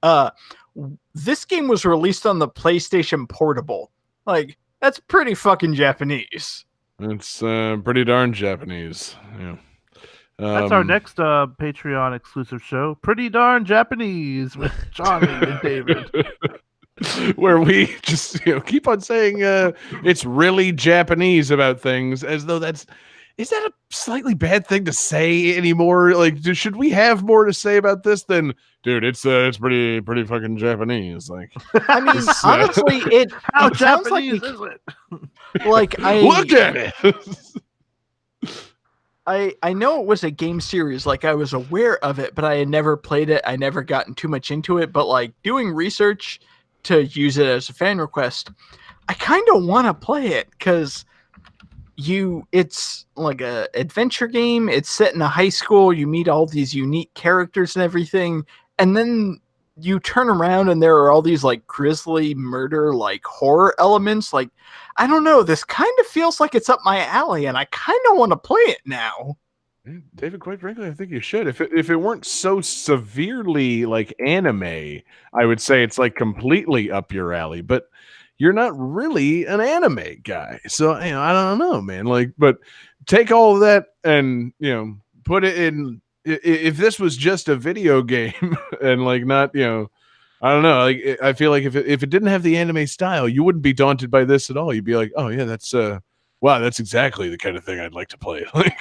This game was released on the PlayStation Portable. Like, that's pretty fucking Japanese. It's pretty darn Japanese. Yeah. That's our next Patreon exclusive show. Pretty darn Japanese with Johnny and David. Where we just keep on saying it's really Japanese about things, as though is that a slightly bad thing to say anymore? Like, should we have more to say about this than, dude? It's pretty fucking Japanese. Like, I mean, honestly, it How sounds like Japanese is it? like I look at it. I know it was a game series, like I was aware of it, but I had never played it. I never gotten too much into it, but like doing research to use it as a fan request, I kind of want to play it because it's like a adventure game. It's set in a high school. You meet all these unique characters and everything, and then you turn around and there are all these like grisly murder, like horror elements. Like, I don't know. This kind of feels like it's up my alley, and I kind of want to play it now. David, quite frankly, I think you should. If it weren't so severely like anime, I would say it's like completely up your alley. But you're not really an anime guy, so I don't know, man. Like, but take all of that and put it in. If this was just a video game and like not, I don't know. Like, I feel like if it didn't have the anime style, you wouldn't be daunted by this at all. You'd be like, oh yeah, that's wow, that's exactly the kind of thing I'd like to play. Like,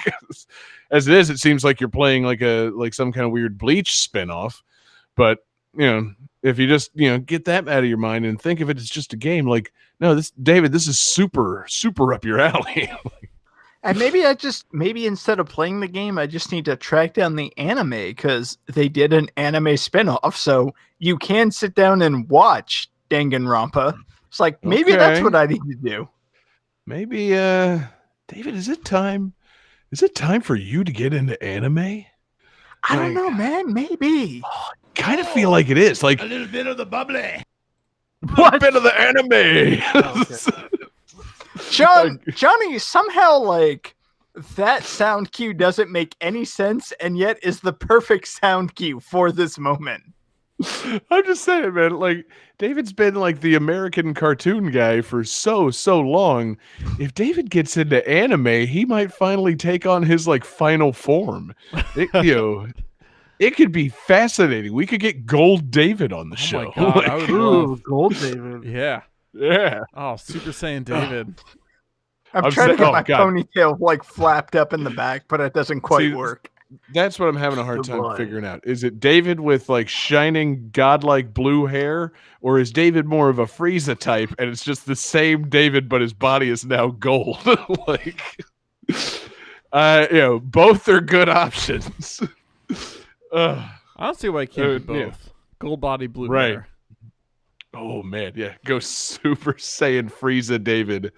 as it is, it seems like you're playing like some kind of weird Bleach spinoff. But if you just get that out of your mind and think of it as just a game, like, no, this is super up your alley. And maybe instead of playing the game, I just need to track down the anime because they did an anime spinoff, so you can sit down and watch Danganronpa. It's like maybe that's Okay. what I need to do. Maybe, David, is it time? Is it time for you to get into anime? I don't know, man. Maybe. Kind of feel like it is. Like A little bit of the bubbly. a bit of the anime. Johnny, somehow, like, that sound cue doesn't make any sense and yet is the perfect sound cue for this moment. I'm just saying, man, like, David's been like the American cartoon guy for so long. If David gets into anime, he might finally take on his like final form. It could be fascinating. We could get Gold David on the show. My God, I would Ooh, love. Gold David. Yeah. Yeah. Oh, Super Saiyan David. I'm trying to get my ponytail like flapped up in the back, but it doesn't quite work. That's what I'm having a hard Good time boy. figuring out. Is it David with like shining godlike blue hair, or is David more of a Frieza type and it's just the same David but his body is now gold? Like both are good options. I don't see why he can't be both. Yeah. Gold body, blue Right. hair. Oh man, yeah. Go Super Saiyan Frieza David.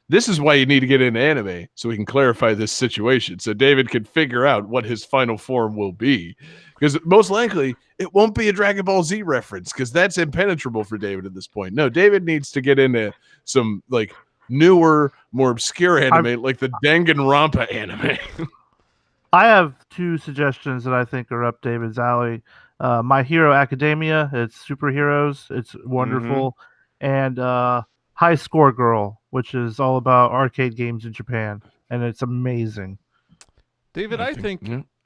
This is why you need to get into anime, so we can clarify this situation, so David can figure out what his final form will be. Because most likely it won't be a Dragon Ball Z reference, because that's impenetrable for David at this point. No, David needs to get into some like newer, more obscure anime, like the Danganronpa anime. I have two suggestions that I think are up David's alley. My Hero Academia, it's superheroes, it's wonderful, and High Score Girl, which is all about arcade games in Japan, and it's amazing. David, I think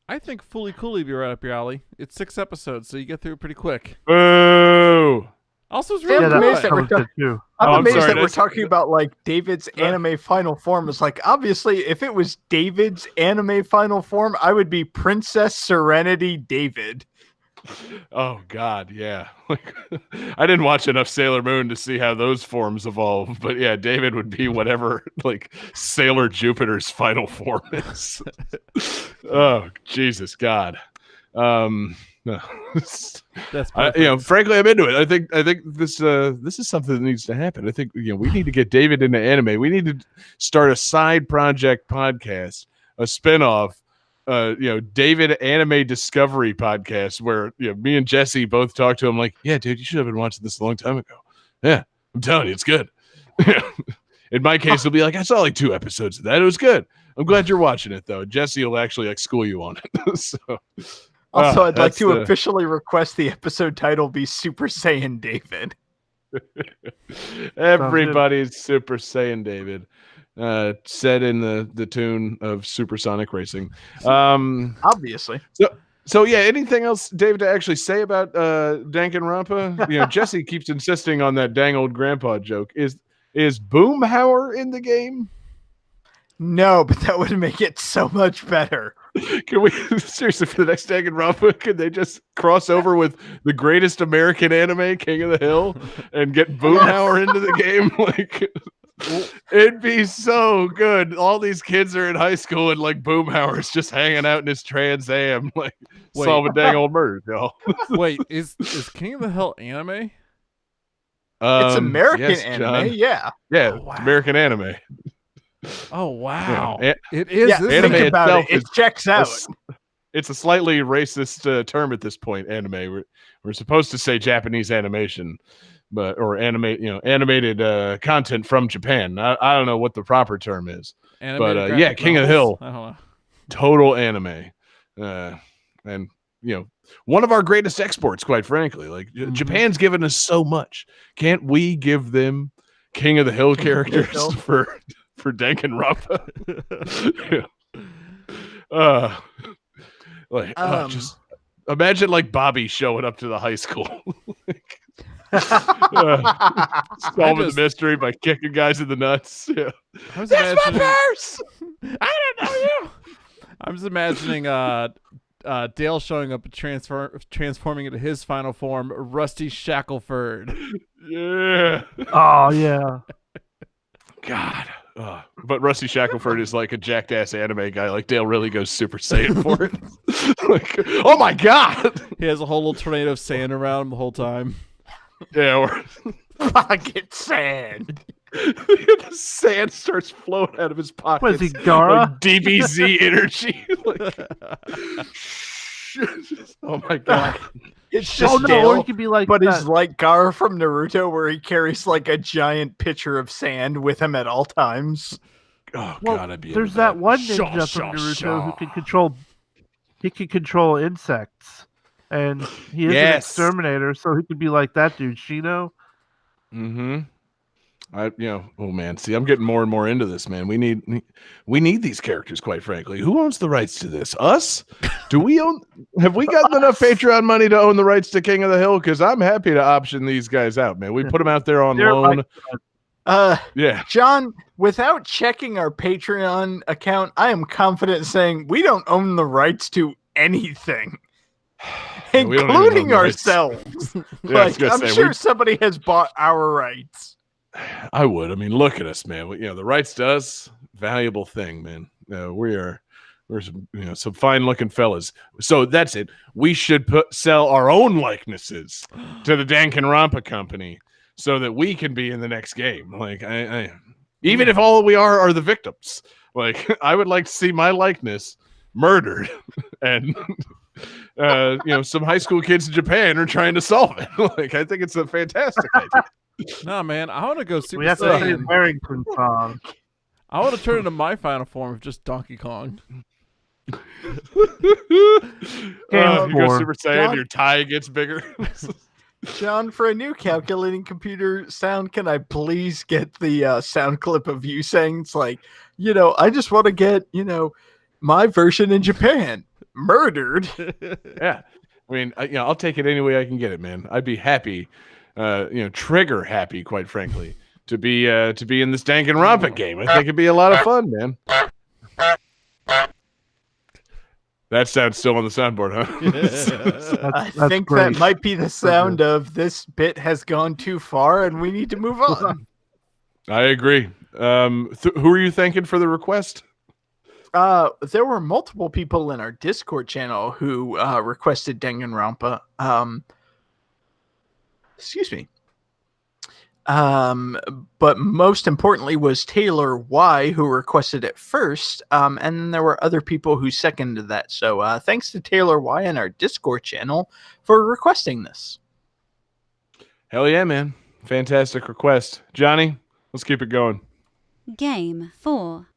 Fooly Cooley be right up your alley. It's 6 episodes, so you get through it pretty quick. Boo! Also, it's Yeah, really Yeah, I'm good. amazed that that we're covers it too. I'm I'm amazed sorry, that we're that's- talking about like David's anime final form. It's like, obviously, if it was David's anime final form, I would be Princess Serenity David. Oh God, yeah. Like, I didn't watch enough Sailor Moon to see how those forms evolve, but yeah, David would be whatever like Sailor Jupiter's final form is. Oh Jesus God. No. That's perfect. Frankly, I'm into it. I think this is something that needs to happen. I think we need to get David into anime. We need to start a side project podcast, a spinoff. David Anime Discovery podcast where me and Jesse both talk to him like, yeah, dude, you should have been watching this a long time ago. Yeah, I'm telling you, it's good. In my case, it'll be like, I saw like 2 episodes of that. It was good. I'm glad you're watching it though. Jesse will actually like school you on it. So Also, I'd like that's to officially request the episode title be Super Saiyan David. everybody's Super Saiyan David. Set in the tune of Supersonic Racing. Obviously. So yeah, anything else, David, to actually say about Danganronpa? Jesse keeps insisting on that dang old grandpa joke. Is Boomhauer in the game? No, but that would make it so much better. Can we seriously for the next Danganronpa? Could they just cross over with the greatest American anime, King of the Hill, and get Boomhauer into the game? Like, it'd be so good. All these kids are in high school, and like Boomhauer's just hanging out in his Trans Am, like solving dang old murders, y'all. Wait, is King of the Hill anime? It's American yes, anime, John. yeah. Yeah, Oh, wow. it's American anime. Oh wow, Yeah. it is. Yeah, isn't anime think it? about itself it. It is checks out. It's a slightly racist term at this point. Anime. We're supposed to say Japanese animation, or animated content from Japan. I don't know what the proper term is. Animated yeah, graphic King of the novels? Hill. I don't know. Total anime, and one of our greatest exports, quite frankly. Like Japan's given us so much. Can't we give them King of the Hill characters for Danganronpa? Just imagine like Bobby showing up to the high school, solving the mystery by kicking guys in the nuts. Yeah. I was That's my imagining. purse. I don't know you. I was imagining Dale showing up and transforming into his final form, Rusty Shackleford. Yeah. Oh yeah. God. But Rusty Shackleford is like a jacked ass anime guy. Like Dale really goes Super Saiyan for it. Like, oh my God. He has a whole little tornado of sand around him the whole time. Yeah. Or Pocket sand. the sand starts flowing out of his pockets. Was he Gara? Like DBZ energy. Like, Oh my god. It's Oh just no, or Dale, he could be like but that. he's like Gar from Naruto, where he carries like a giant pitcher of sand with him at all times. Oh Well, god, I'd be there's into that one ninja Shaw, from shaw, Naruto who shaw. can control. He can control insects, and he is an Yes. exterminator, so he could be like that dude, Shino. Mm-hmm. Oh man, see, I'm getting more and more into this, man. We need these characters, quite frankly. Who owns the rights to this? Us? Do we own? Have we gotten enough Patreon money to own the rights to King of the Hill? Because I'm happy to option these guys out, man. We put them out there on They're loan. Yeah. John, without checking our Patreon account, I am confident saying we don't own the rights to anything, Yeah, we don't even own including the rights. ourselves. Yeah, I was Like, gonna I'm say, sure somebody has bought our rights. I would. I mean, look at us, man. The rights to us, valuable thing, man. We're some fine looking fellas. So that's it. We should sell our own likenesses to the Danganronpa company so that we can be in the next game. Like, even if all we are the victims. Like, I would like to see my likeness murdered, and some high school kids in Japan are trying to solve it. Like, I think it's a fantastic idea. Nah, man, I want to go Super We have to say Saiyan. Harrington song. I want to turn into my final form of just Donkey Kong. You go 4. Super Saiyan, John- your tie gets bigger. John, for a new calculating computer sound, can I please get the sound clip of you saying it's like, I just want to get, my version in Japan murdered. Yeah, I mean, I'll take it any way I can get it, man. I'd be happy, trigger happy, quite frankly, to be in this Danganronpa game. I think it'd be a lot of fun, man. That sound's still on the soundboard, huh? I That's think great. that might be the sound of this bit has gone too far and we need to move on. I agree. Who are you thanking for the request? There were multiple people in our Discord channel who requested Danganronpa. Excuse me. But most importantly was Taylor Y, who requested it first. And then there were other people who seconded that. So thanks to Taylor Y in our Discord channel for requesting this. Hell yeah, man. Fantastic request. Johnny, let's keep it going. Game 4.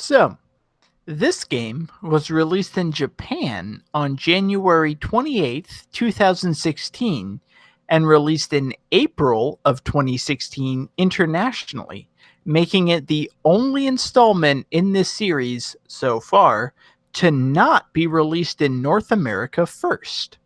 So, this game was released in Japan on January 28th, 2016, and released in April of 2016 internationally, making it the only installment in this series so far to not be released in North America first.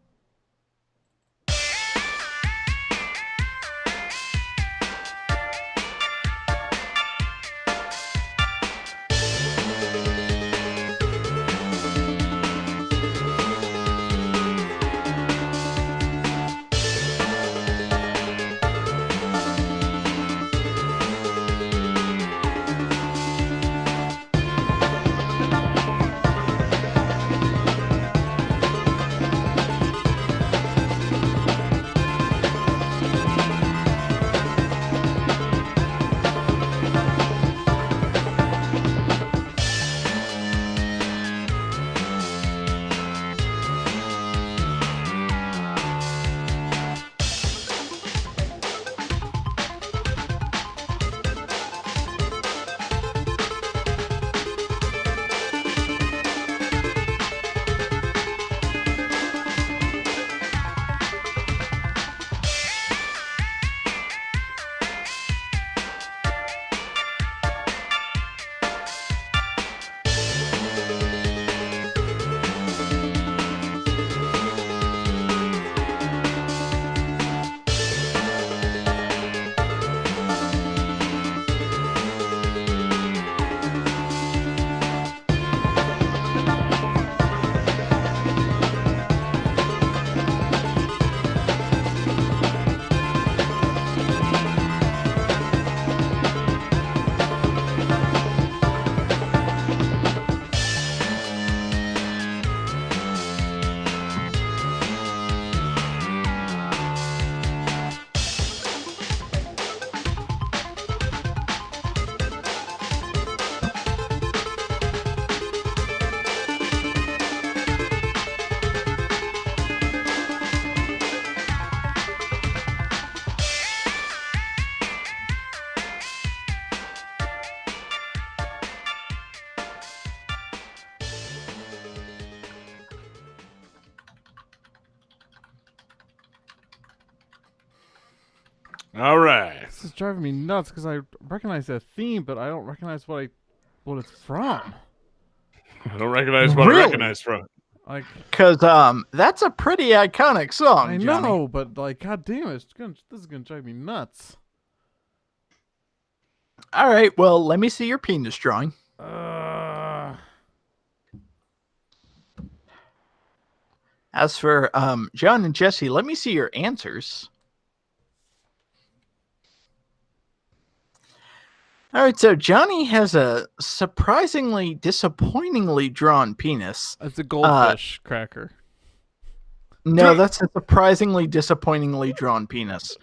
All right. This is driving me nuts because I recognize that theme, but I don't recognize what it's from. I don't recognize what Really? I recognize from it. Like, Because that's a pretty iconic song. I Johnny. know, but like, god damn it, this is gonna drive me nuts. All right, well, let me see your penis drawing. As for John and Jesse, let me see your answers. All right, so Johnny has a surprisingly disappointingly drawn penis. It's a goldfish cracker. No, that's a surprisingly disappointingly drawn penis.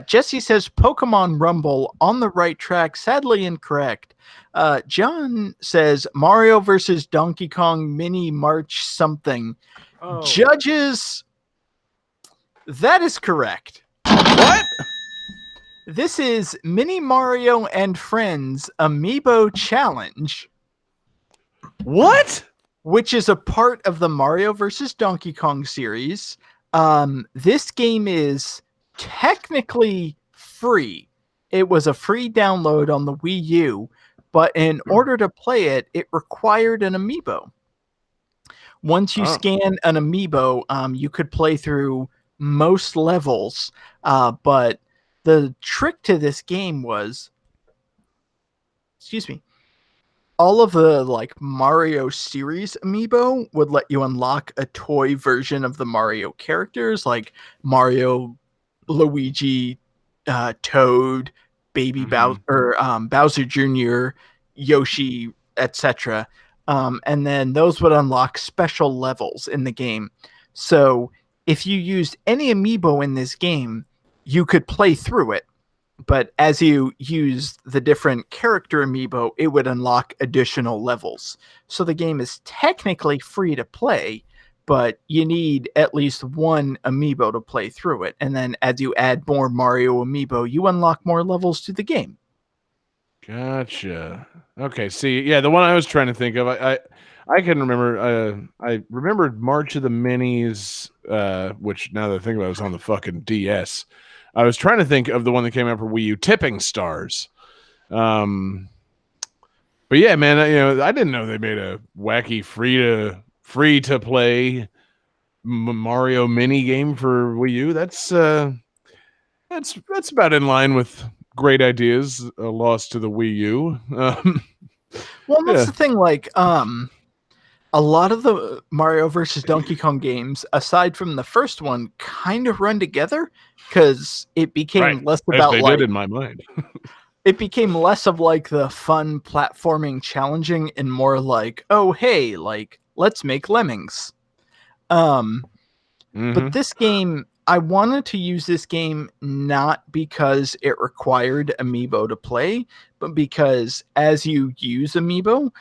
Jesse says Pokemon Rumble, on the right track, sadly incorrect. John says Mario versus Donkey Kong Mini March something. Oh. Judges, that is correct. What? This is Mini Mario and Friends Amiibo Challenge, What? which is a part of the Mario vs. Donkey Kong series. This game is technically free. It was a free download on the Wii U, but in order to play it, it required an amiibo. Once you scan an amiibo, you could play through most levels, but the trick to this game was, all of the like Mario series amiibo would let you unlock a toy version of the Mario characters, like Mario, Luigi, Toad, Baby Bowser Jr., Yoshi, etc. And then those would unlock special levels in the game. So if you used any amiibo in this game, you could play through it. But as you use the different character amiibo, it would unlock additional levels. So the game is technically free to play, but you need at least one amiibo to play through it. And then as you add more Mario amiibo, you unlock more levels to the game. Gotcha. Okay. See, yeah, the one I was trying to think of, I can remember. I remembered March of the Minis, which now that I think about it, was on the fucking DS. I was trying to think of the one that came out for Wii U, Tipping Stars. But yeah, man, I didn't know they made a wacky free to play Mario mini game for Wii U. That's about in line with great ideas lost to the Wii U. Well, that's the thing. Like, a lot of the Mario versus Donkey Kong games, aside from the first one, kind of run together because it became less about they like did in my mind. it became less of like the fun platforming, challenging, and more like, oh hey, like let's make lemmings. But this game, I wanted to use this game not because it required amiibo to play, but because as you use amiibo,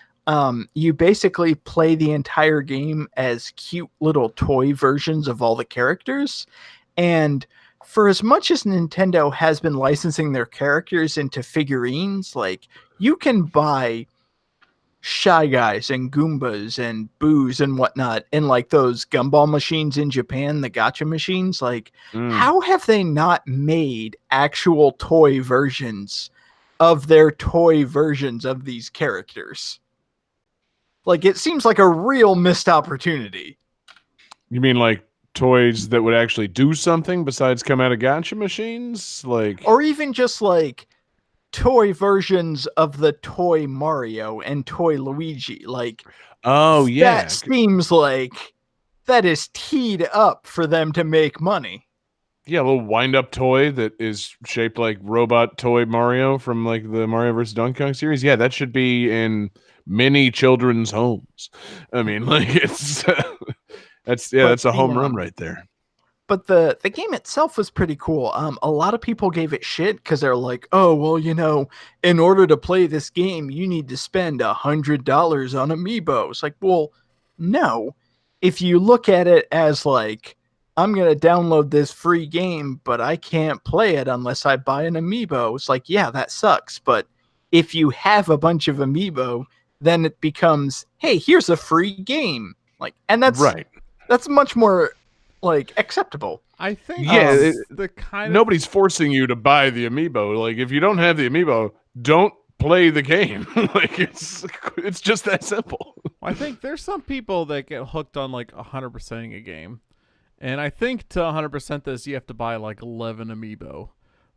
you basically play the entire game as cute little toy versions of all the characters. And for as much as Nintendo has been licensing their characters into figurines, like you can buy Shy Guys and Goombas and Boos and whatnot in like those gumball machines in Japan, the gacha machines. Like, how have they not made actual toy versions of their toy versions of these characters? Like, it seems like a real missed opportunity. You mean like toys that would actually do something besides come out of gacha machines? Like, or even just like toy versions of the toy Mario and toy Luigi. Like, oh yeah, that seems like that is teed up for them to make money. Yeah, a little wind-up toy that is shaped like robot toy Mario from like the Mario vs. Donkey Kong series. Yeah, that should be in many children's homes. I mean, like it's that's a home run right there. But the game itself was pretty cool. A lot of people gave it shit because they're like, oh, well, in order to play this game, you need to spend $100 on amiibos. Like, well, no. If you look at it as like, I'm going to download this free game, but I can't play it unless I buy an amiibo. It's like, yeah, that sucks. But if you have a bunch of amiibo, then it becomes, hey, here's a free game. Like, and that's right. That's much more like acceptable. I think Yeah, the kind of nobody's forcing you to buy the amiibo. Like, if you don't have the amiibo, don't play the game. Like, it's just that simple. I think there's some people that get hooked on like 100%ing a game, and I think to 100% this, you have to buy like 11 amiibo,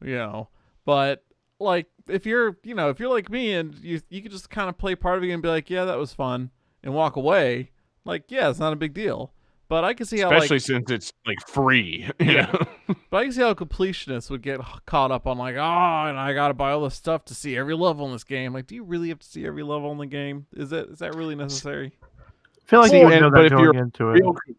you know. But like, if you're like me and you can just kind of play part of it and be like, yeah, that was fun, and walk away. Like, yeah, it's not a big deal. But I can see how, Especially like, since it's like free. You know? but I can see how completionists would get caught up on like, oh, and I gotta buy all this stuff to see every level in this game. Like, do you really have to see every level in the game? Is that really necessary? I feel like Well, you would know but that if going you're into it.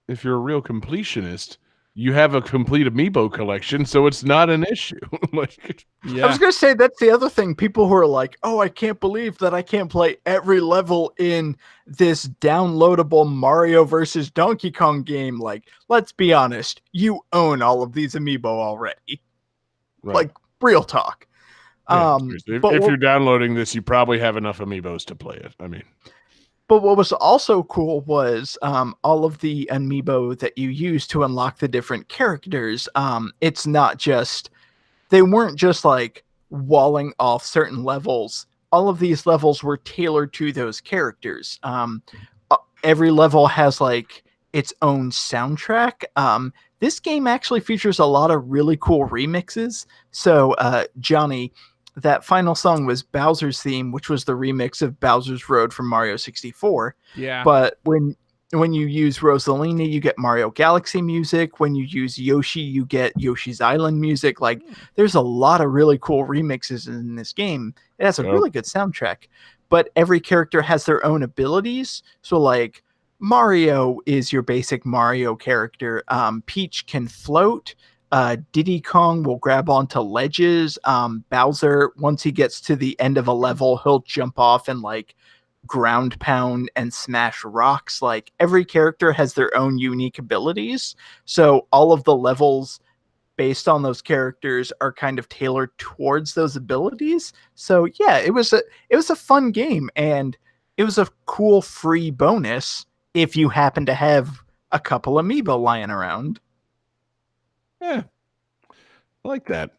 if you're a real completionist, you have a complete amiibo collection, so it's not an issue. Like, Yeah. I was gonna say that's the other thing. People who are like, "Oh, I can't believe that I can't play every level in this downloadable Mario versus Donkey Kong game." Like, let's be honest, you own all of these amiibo already. right. Like, real talk. Yeah, seriously. but if what- you're downloading this, you probably have enough amiibos to play it. I mean, But what was also cool was all of the amiibo that you use to unlock the different characters. It's not just, they weren't just like walling off certain levels. All of these levels were tailored to those characters. Every level has like its own soundtrack. This game actually features a lot of really cool remixes. So, Johnny, that final song was Bowser's theme, which was the remix of Bowser's Road from Mario 64. Yeah. But when you use Rosalina, you get Mario Galaxy music. When you use Yoshi, you get Yoshi's Island music. Like, there's a lot of really cool remixes in this game. It has a Yep. really good soundtrack. But every character has their own abilities. So, like, Mario is your basic Mario character. Peach can float. Diddy Kong will grab onto ledges. Bowser, once he gets to the end of a level, he'll jump off and like ground pound and smash rocks. Like, every character has their own unique abilities. So all of the levels based on those characters are kind of tailored towards those abilities. So yeah, it was a fun game, and it was a cool free bonus if you happen to have a couple amiibo lying around. yeah, I like that.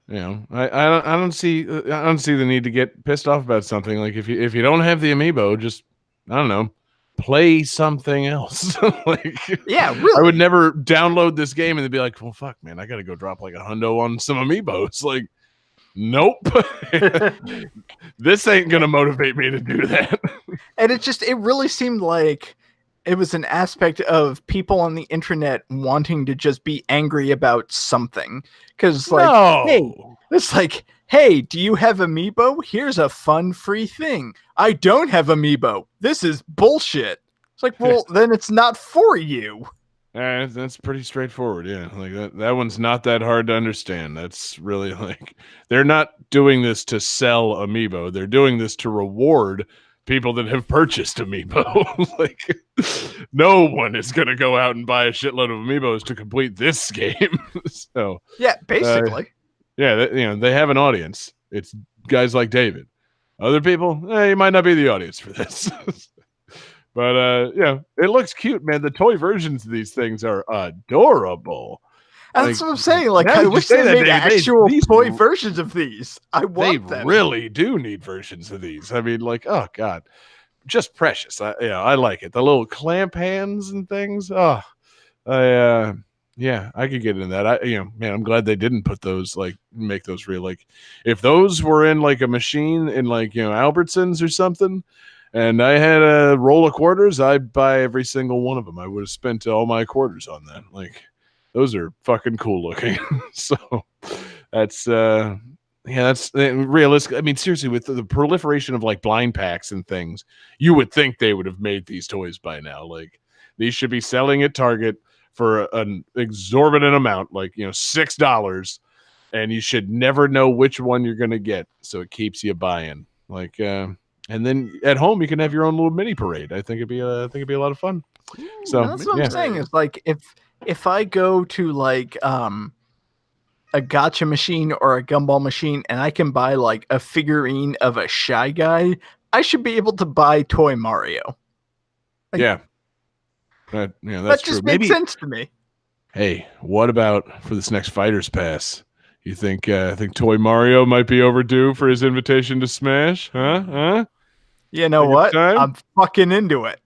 You know, I don't see the need to get pissed off about something. Like, if you don't have the amiibo, just, I don't know, play something else. Like, Yeah, really. I would never download this game and then be like, well, fuck, man, I got to go drop like $100 on some amiibos. Like, nope. This ain't gonna motivate me to do that. And it really seemed like it was an aspect of people on the internet wanting to just be angry about something. Because, like, no. hey, it's like, hey, do you have amiibo? Here's a fun free thing. I don't have amiibo. This is bullshit. It's like, well, then it's not for you. That's pretty straightforward. Yeah, like that one's not that hard to understand. That's really, like, they're not doing this to sell amiibo. They're doing this to reward people that have purchased amiibo. Like, no one is going to go out and buy a shitload of amiibos to complete this game. So Yeah, basically. yeah, they have an audience. It's guys like David. Other people, you might not be the audience for this. But yeah, it looks cute, man. The toy versions of these things are adorable. And that's like, what I'm saying. Like, now I you wish say they that, made David, actual these toy r- versions of these. I They want them. really do need versions of these. I mean, like, oh god, just precious. I like it. The little clamp hands and things. Oh, yeah, I could get into that. Man, I'm glad they didn't put those, like, make those real. Like, if those were in like a machine in, like, Albertsons or something, and I had a roll of quarters, I'd buy every single one of them. I would have spent all my quarters on that. Like, those are fucking cool looking. So that's that's realistic. I mean, seriously, with the proliferation of like blind packs and things, you would think they would have made these toys by now. Like, these should be selling at Target for an exorbitant amount, like, $6, and you should never know which one you're gonna get, so it keeps you buying. Like, and then at home you can have your own little mini parade. I think it'd be a lot of fun. So And that's what yeah. I'm saying is, like, if I go to like a gotcha machine or a gumball machine and I can buy like a figurine of a Shy Guy, I should be able to buy Toy Mario. Like, Yeah. That's that just true. makes sense to me. Hey, what about for this next Fighters Pass? You think Toy Mario might be overdue for his invitation to Smash? Huh? You know Take your what? time? I'm fucking into it.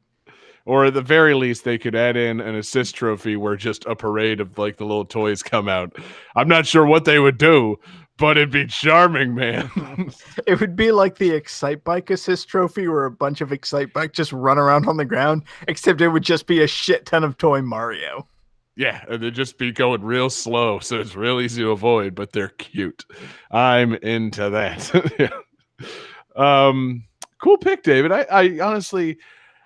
Or at the very least, they could add in an assist trophy where just a parade of like the little toys come out. I'm not sure what they would do, but it'd be charming, man. It would be like the Excite Bike assist trophy where a bunch of Excite Bike just run around on the ground, except it would just be a shit ton of Toy Mario. Yeah, and they'd just be going real slow, so it's real easy to avoid, but they're cute. I'm into that. Yeah. Cool pick, David. I honestly,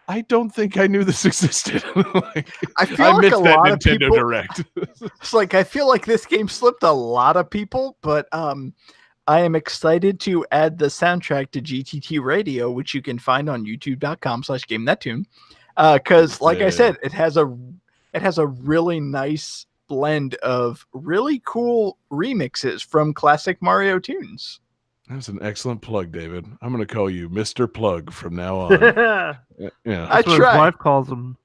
I don't think I knew this existed. Like, I feel like missed a that lot of Nintendo people. Direct. It's like I feel like this game slipped a lot of people, but I am excited to add the soundtrack to GTT Radio, which you can find on youtube.com/GameThatTune. Because, like I said, it has a really nice blend of really cool remixes from classic Mario tunes. That's an excellent plug, David. I'm going to call you Mr. Plug from now on. That's Yeah. I what his tried. wife calls him.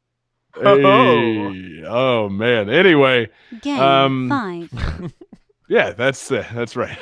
Hey, oh man. Anyway, Game 5. yeah, that's right.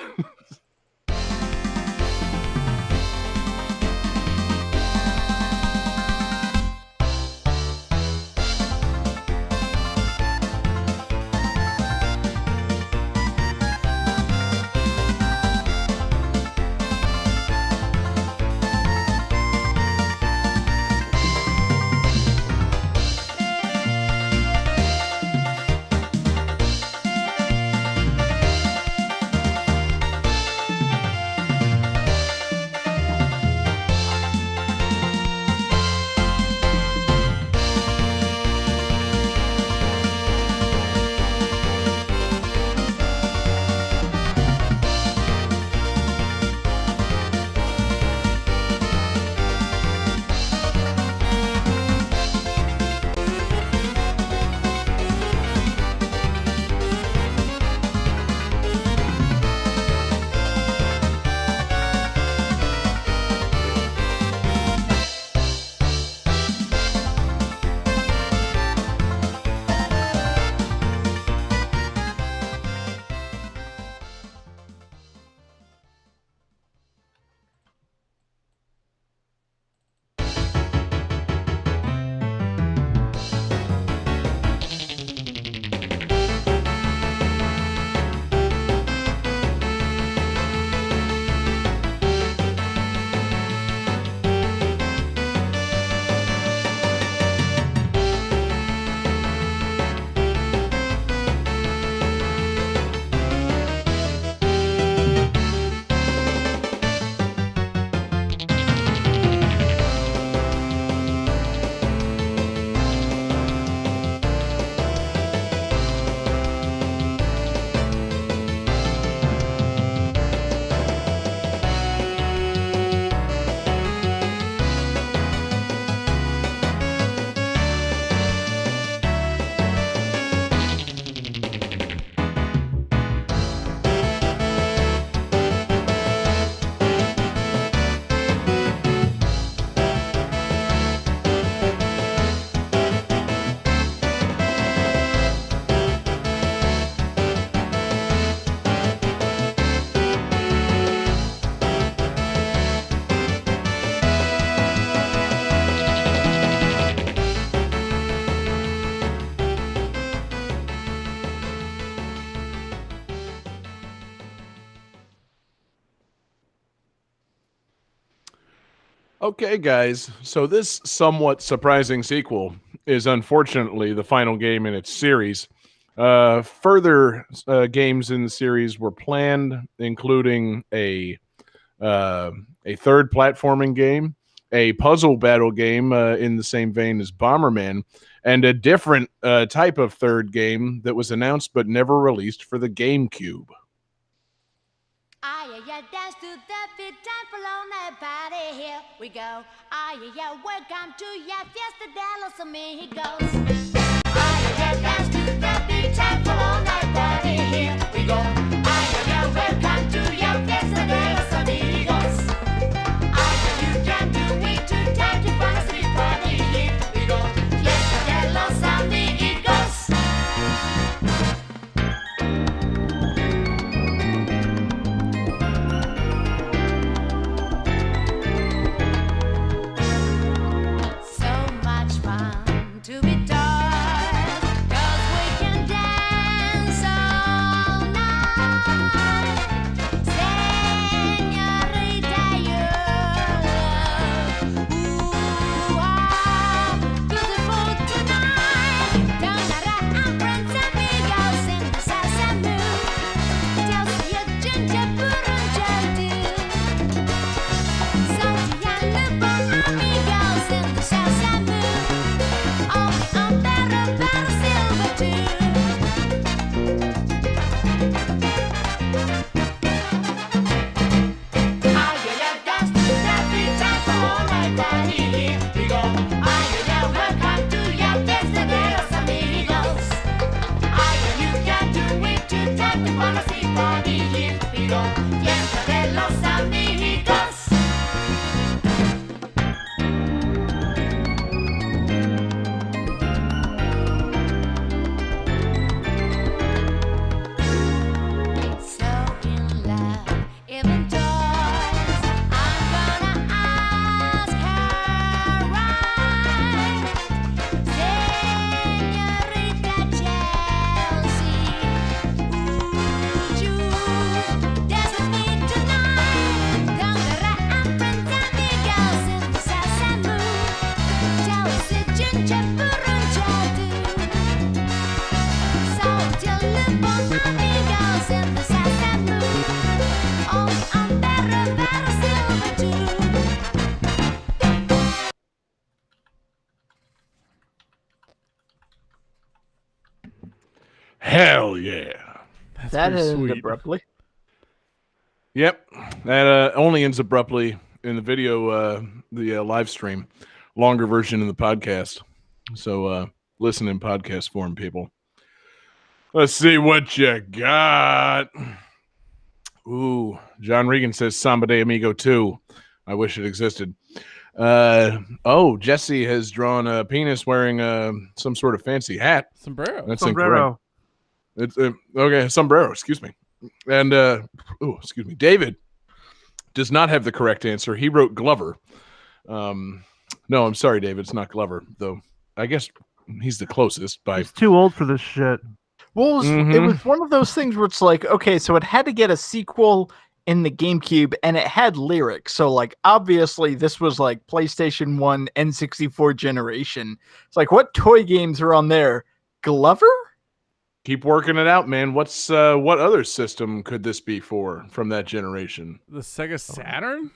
Okay, guys. So this somewhat surprising sequel is unfortunately the final game in its series. Further games in the series were planned, including a third platforming game, a puzzle battle game in the same vein as Bomberman, and a different type of third game that was announced but never released for the GameCube. Dance to the beat, time for lonely party. Here we go. Welcome to your fiesta de los amigos. Dance to the beat, time for lonely party. Here we go. Welcome to your fiesta de los amigos. You can do it to time to find a street party. Here we go. Fiesta de los amigos. to be toys, 'cause we can dance all night. Señorita, you are beautiful tonight. Donara and friends, amigos in the salsa mood. Tells you ginger, purun, jadu. Santi and Lupo, amigos in the salsa mood. All on better silver too. So in love, even toys. I'm gonna ask her right. Señorita Chelsea, would you dance with me tonight? Donara and friends, amigos in the salsa mood. Chelsea, ginger, purun, jadu. Salty Lupon, amigos in the salsa mood. On better silver too. Hell yeah. That's That pretty ended sweet. abruptly. Yep. That only ends abruptly in the video, the live stream. Longer version in the podcast. So listen in podcast form, people. Let's see what you got. Ooh, John Regan says Samba de Amigo 2. I wish it existed. Jesse has drawn a penis wearing some sort of fancy hat. Sombrero. That's Sombrero. incorrect. It's okay, sombrero, excuse me. And excuse me. David does not have the correct answer. He wrote Glover. No, I'm sorry, David. It's not Glover, though. I guess he's the closest by He's too old for this shit. Well, it was one of those things where it's like, okay, so it had to get a sequel in the GameCube and it had lyrics. So, like, obviously, this was like PlayStation 1, N64 generation. It's like, what toy games are on there? Glover? keep working it out, man. What's what other system could this be for from that generation? The Sega Saturn?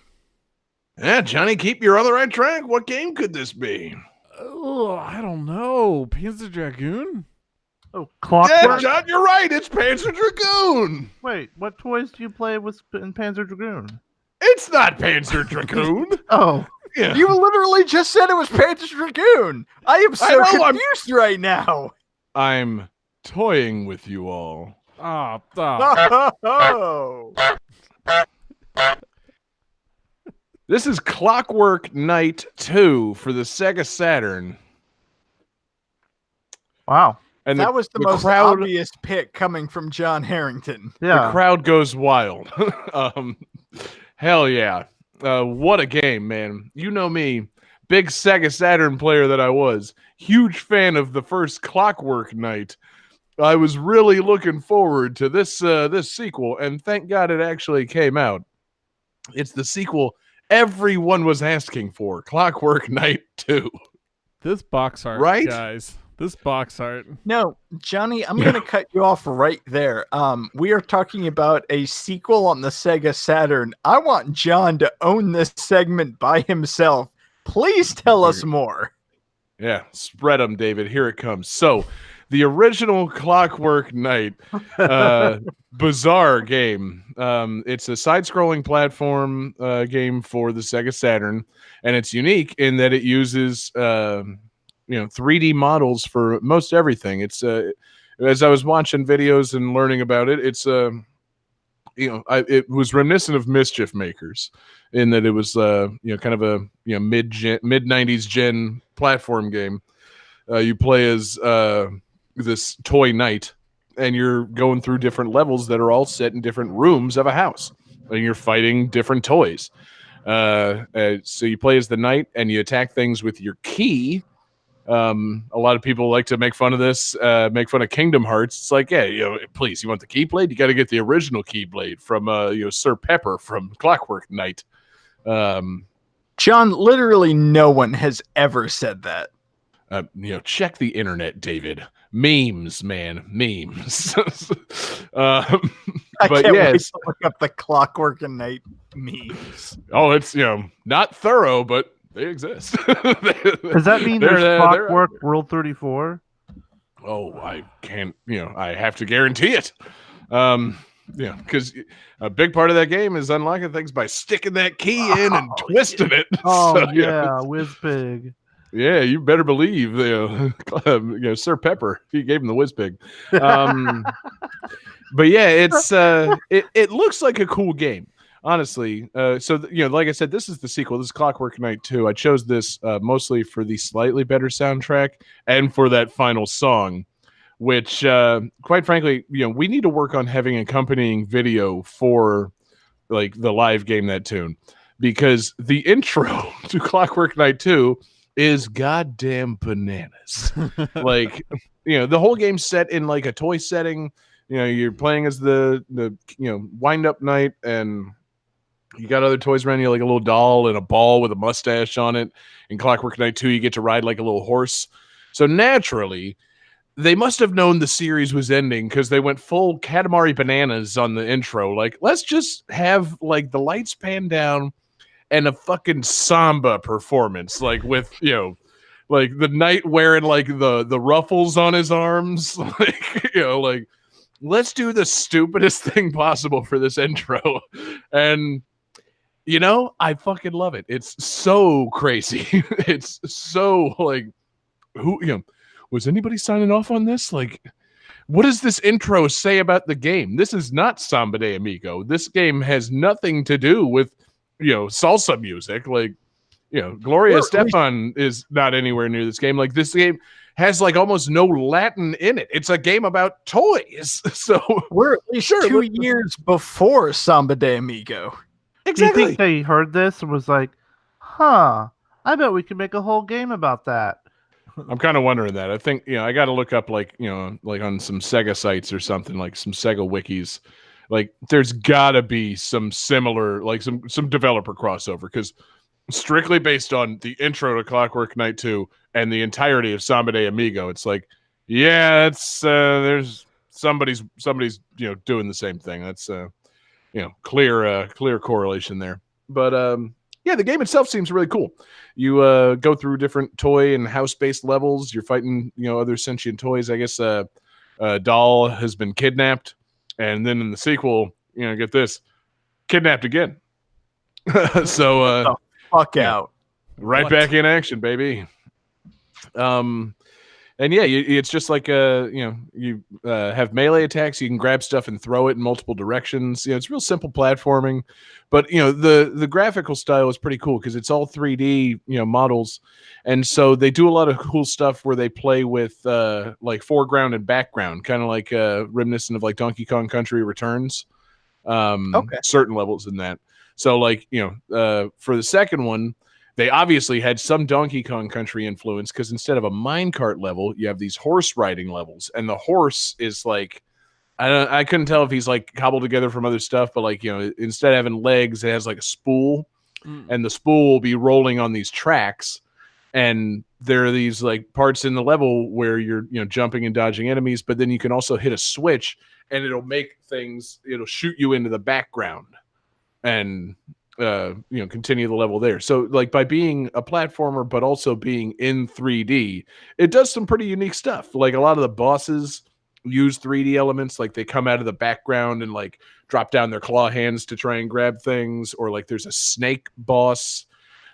Yeah, Johnny, keep your on the right track. What game could this be? Oh, I don't know. Panzer Dragoon? Oh, Yeah, Clockwork. John, you're right. It's Panzer Dragoon. Wait, what toys do you play with in Panzer Dragoon? It's not Panzer Dragoon. Oh, Yeah. You literally just said it was Panzer Dragoon. I am so know, I'm- confused right now. I'm toying with you all. Oh, Oh. This is Clockwork Knight 2 for the Sega Saturn. wow. And That was the most crowd, obvious pick coming from John Harrington. Yeah. the crowd goes wild. Hell yeah. What a game, man. You know me, big Sega Saturn player that I was. Huge fan of the first Clockwork Knight. I was really looking forward to this this sequel, and thank God it actually came out. It's the sequel everyone was asking for, Clockwork Knight 2. this box art, Right? guys. This box art. No, Johnny, I'm going to cut you off right there. We are talking about a sequel on the Sega Saturn. I want John to own this segment by himself. Please tell us more. Yeah, spread them, David. Here it comes. So, the original Clockwork Knight, bizarre game. It's a side-scrolling platform game for the Sega Saturn, and it's unique in that it uses 3D models for most everything. It's as I was watching videos and learning about it, it's it was reminiscent of Mischief Makers in that it was kind of a mid 90s gen platform game. You play as this toy knight, and you're going through different levels that are all set in different rooms of a house, and you're fighting different toys. So you play as the knight, and you attack things with your key, A lot of people like to make fun of this, make fun of Kingdom Hearts. It's like, yeah, please, you want the Keyblade? You got to get the original Keyblade from, Sir Pepper from Clockwork Knight. John, literally no one has ever said that. Check the internet, David. Memes, man, memes. I but can't wait yes, to look up the Clockwork and Night memes. oh, it's not thorough, but they exist. Does that mean there's Clockwork World 34? Oh, I can't. I have to guarantee it. Because a big part of that game is unlocking things by sticking that key in and twisting it. Oh So, yeah, Whizpig. Yeah, you better believe Sir Pepper. He gave him the Whizpig. But yeah, it's it looks like a cool game, honestly. Like I said, this is the sequel. This is Clockwork Knight 2. I chose this mostly for the slightly better soundtrack and for that final song, which quite frankly, we need to work on having accompanying video for like the live game that tune, because the intro to Clockwork Knight 2 is goddamn bananas. Like, the whole game's set in like a toy setting. You're playing as the wind up knight, and you got other toys around you, like a little doll and a ball with a mustache on it. In Clockwork Knight 2, you get to ride like a little horse. So naturally, they must have known the series was ending, because they went full Katamari bananas on the intro. Like, let's just have like the lights pan down and a fucking samba performance, like with like the knight wearing like the ruffles on his arms, like let's do the stupidest thing possible for this intro. And I fucking love it. It's so crazy. It's so like, was anybody signing off on this? Like, what does this intro say about the game? This is not Samba de Amigo. This game has nothing to do with salsa music. Like, Gloria Estefan is not anywhere near this game. Like, this game has like almost no Latin in it. It's a game about toys. So we're at least 2 years before Samba de Amigo. Exactly. Do you think they heard this and was like, I bet we could make a whole game about that? I'm kind of wondering that. I think, I got to look up like on some Sega sites or something, like some Sega wikis. Like, there's gotta be some similar, like some developer crossover, because strictly based on the intro to Clockwork Knight 2 and the entirety of Samba de Amigo, it's like, yeah, it's there's somebody's doing the same thing. That's clear correlation there. But the game itself seems really cool. You go through different toy and house-based levels. You're fighting other sentient toys. I guess a doll has been kidnapped. And then in the sequel, get this, kidnapped again. So, fuck out. Right back in action, baby. And yeah, it's just like you have melee attacks. You can grab stuff and throw it in multiple directions. It's real simple platforming, but the graphical style is pretty cool because it's all 3D models, and so they do a lot of cool stuff where they play with like foreground and background, kind of like reminiscent of like Donkey Kong Country Returns. Okay. Certain levels in that. So like for the second one, they obviously had some Donkey Kong Country influence because instead of a minecart level, you have these horse riding levels, and the horse is like, I couldn't tell if he's like cobbled together from other stuff, but like instead of having legs, it has like a spool, and the spool will be rolling on these tracks, and there are these like parts in the level where you're jumping and dodging enemies, but then you can also hit a switch, and it'll shoot you into the background, and continue the level there. So like by being a platformer but also being in 3D, it does some pretty unique stuff. Like a lot of the bosses use 3D elements, like they come out of the background and like drop down their claw hands to try and grab things, or like there's a snake boss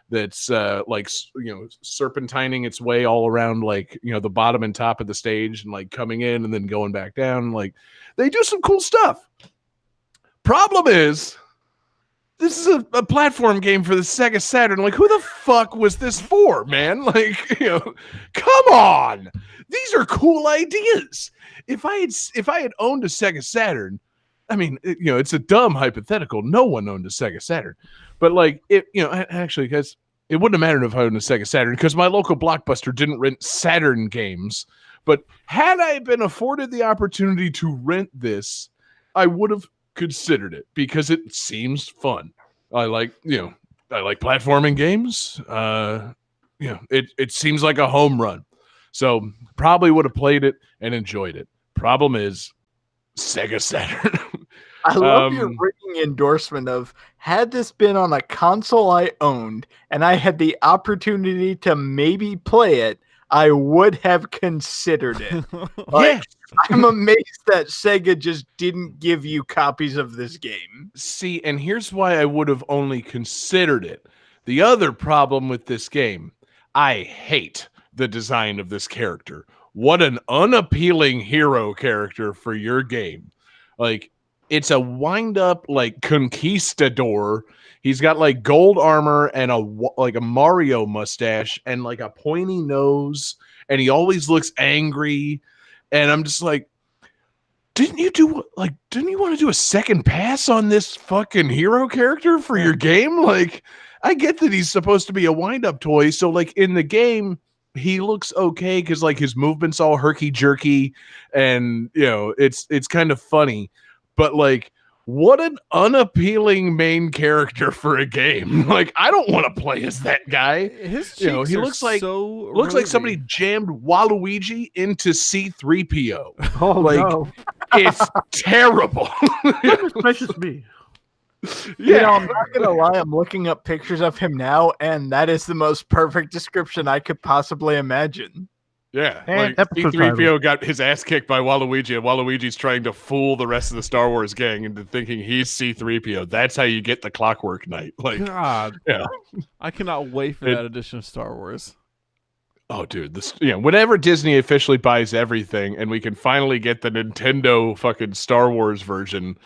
that's like serpentining its way all around like the bottom and top of the stage and like coming in and then going back down. Like they do some cool stuff. Problem is, this is a platform game for the Sega Saturn. Like, who the fuck was this for, man? Like, come on. These are cool ideas. If I had owned a Sega Saturn, I mean, it's a dumb hypothetical. No one owned a Sega Saturn. But like, actually, guys, it wouldn't have mattered if I owned a Sega Saturn because my local Blockbuster didn't rent Saturn games. But had I been afforded the opportunity to rent this, I would have considered it because it seems fun. I like platforming games. It seems like a home run. So probably would have played it and enjoyed it. Problem is Sega Saturn. I love your ringing endorsement of, had this been on a console I owned and I had the opportunity to maybe play it, I would have considered it. Like, I'm amazed that Sega just didn't give you copies of this game. See, and here's why I would have only considered it. The other problem with this game, I hate the design of this character. What an unappealing hero character for your game. Like, it's a wind-up, like, conquistador. He's got, like, gold armor and a Mario mustache and, like, a pointy nose, and he always looks angry. And I'm just like, didn't you want to do a second pass on this fucking hero character for your game? Like, I get that he's supposed to be a wind-up toy, so, like, in the game, he looks okay because, like, his movement's all herky-jerky, and, you know, it's kind of funny. But, like, what an unappealing main character for a game. Like, I don't want to play as that guy. His cheeks he are looks like so looks like rosy. somebody jammed Waluigi into C-3PO. Oh, Like, no. it's terrible. Goodness gracious me. You know, I'm not gonna lie, I'm looking up pictures of him now, and that is the most perfect description I could possibly imagine. Yeah, And like episode C-3PO got his ass kicked by Waluigi, and Waluigi's trying to fool the rest of the Star Wars gang into thinking he's C-3PO. That's how you get the Clockwork Knight. Like, God, yeah. I cannot wait for that edition of Star Wars. Oh, dude, whenever Disney officially buys everything, and we can finally get the Nintendo fucking Star Wars version,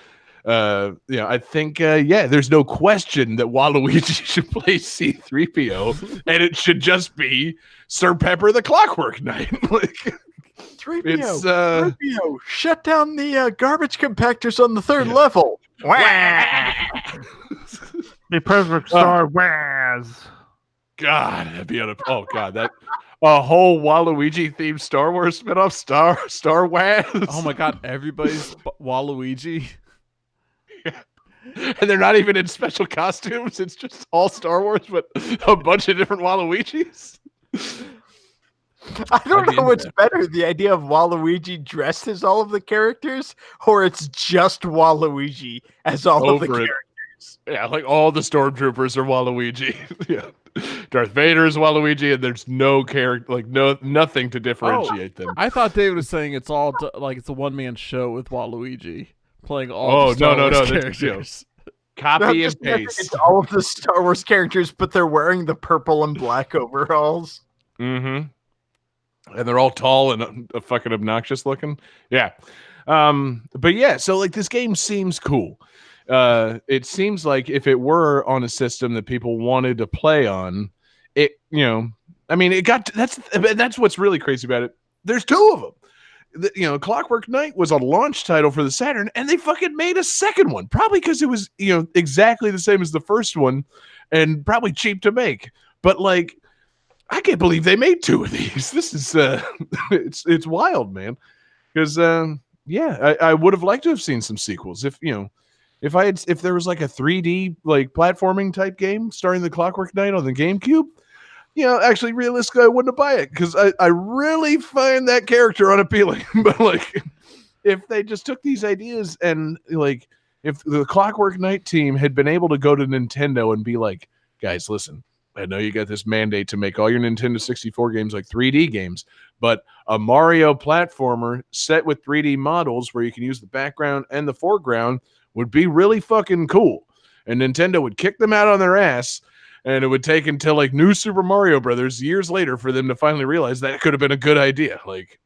I think, there's no question that Waluigi should play C-3PO, and it should just be Sir Pepper the Clockwork Knight. Like, 3PO, 3PO, shut down the garbage compactors on the third level. The perfect Star Wars. God, that'd be a whole Waluigi themed Star Wars spinoff, Star Wars. Oh my God, everybody's Waluigi. And they're not even in special costumes. It's just all Star Wars, but a bunch of different Waluigis. I don't know what's better, the idea of Waluigi dressed as all of the characters, or it's just Waluigi as all of the characters. Yeah, like all the stormtroopers are Waluigi. Yeah. Darth Vader is Waluigi, and there's no character, like nothing to differentiate them. I thought David was saying it's all like it's a one-man show with Waluigi playing all the Star Wars characters. Copy and paste. It's all of the Star Wars characters, but they're wearing the purple and black overalls. Mm-hmm. And they're all tall and fucking obnoxious looking. Yeah. But yeah, so like this game seems cool. It seems like if it were on a system that people wanted to play on, that's what's really crazy about it. There's two of them. Clockwork Knight was a launch title for the Saturn, and they fucking made a second one, probably because it was, exactly the same as the first one, and probably cheap to make. But like, I can't believe they made two of these. This is it's wild, man. Because I would have liked to have seen some sequels if there was like a 3D like platforming type game starring the Clockwork Knight on the GameCube. Actually, realistically, I wouldn't buy it because I really find that character unappealing. But like, if they just took these ideas and like, if the Clockwork Knight team had been able to go to Nintendo and be like, guys, listen, I know you got this mandate to make all your Nintendo 64 games like 3D games, but a Mario platformer set with 3D models where you can use the background and the foreground would be really fucking cool. And Nintendo would kick them out on their ass. And it would take until like New Super Mario Brothers years later for them to finally realize that it could have been a good idea. Like,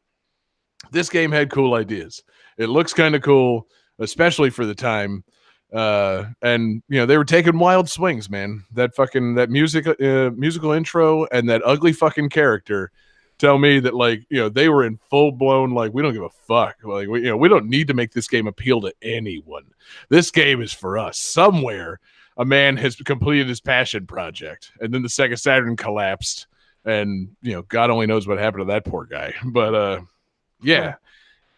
this game had cool ideas. It looks kind of cool, especially for the time. And they were taking wild swings, man. That musical intro and that ugly fucking character tell me that like, they were in full blown, like, we don't give a fuck. Like, we don't need to make this game appeal to anyone. This game is for us. Somewhere a man has completed his passion project, and then the Sega Saturn collapsed, and God only knows what happened to that poor guy. But yeah,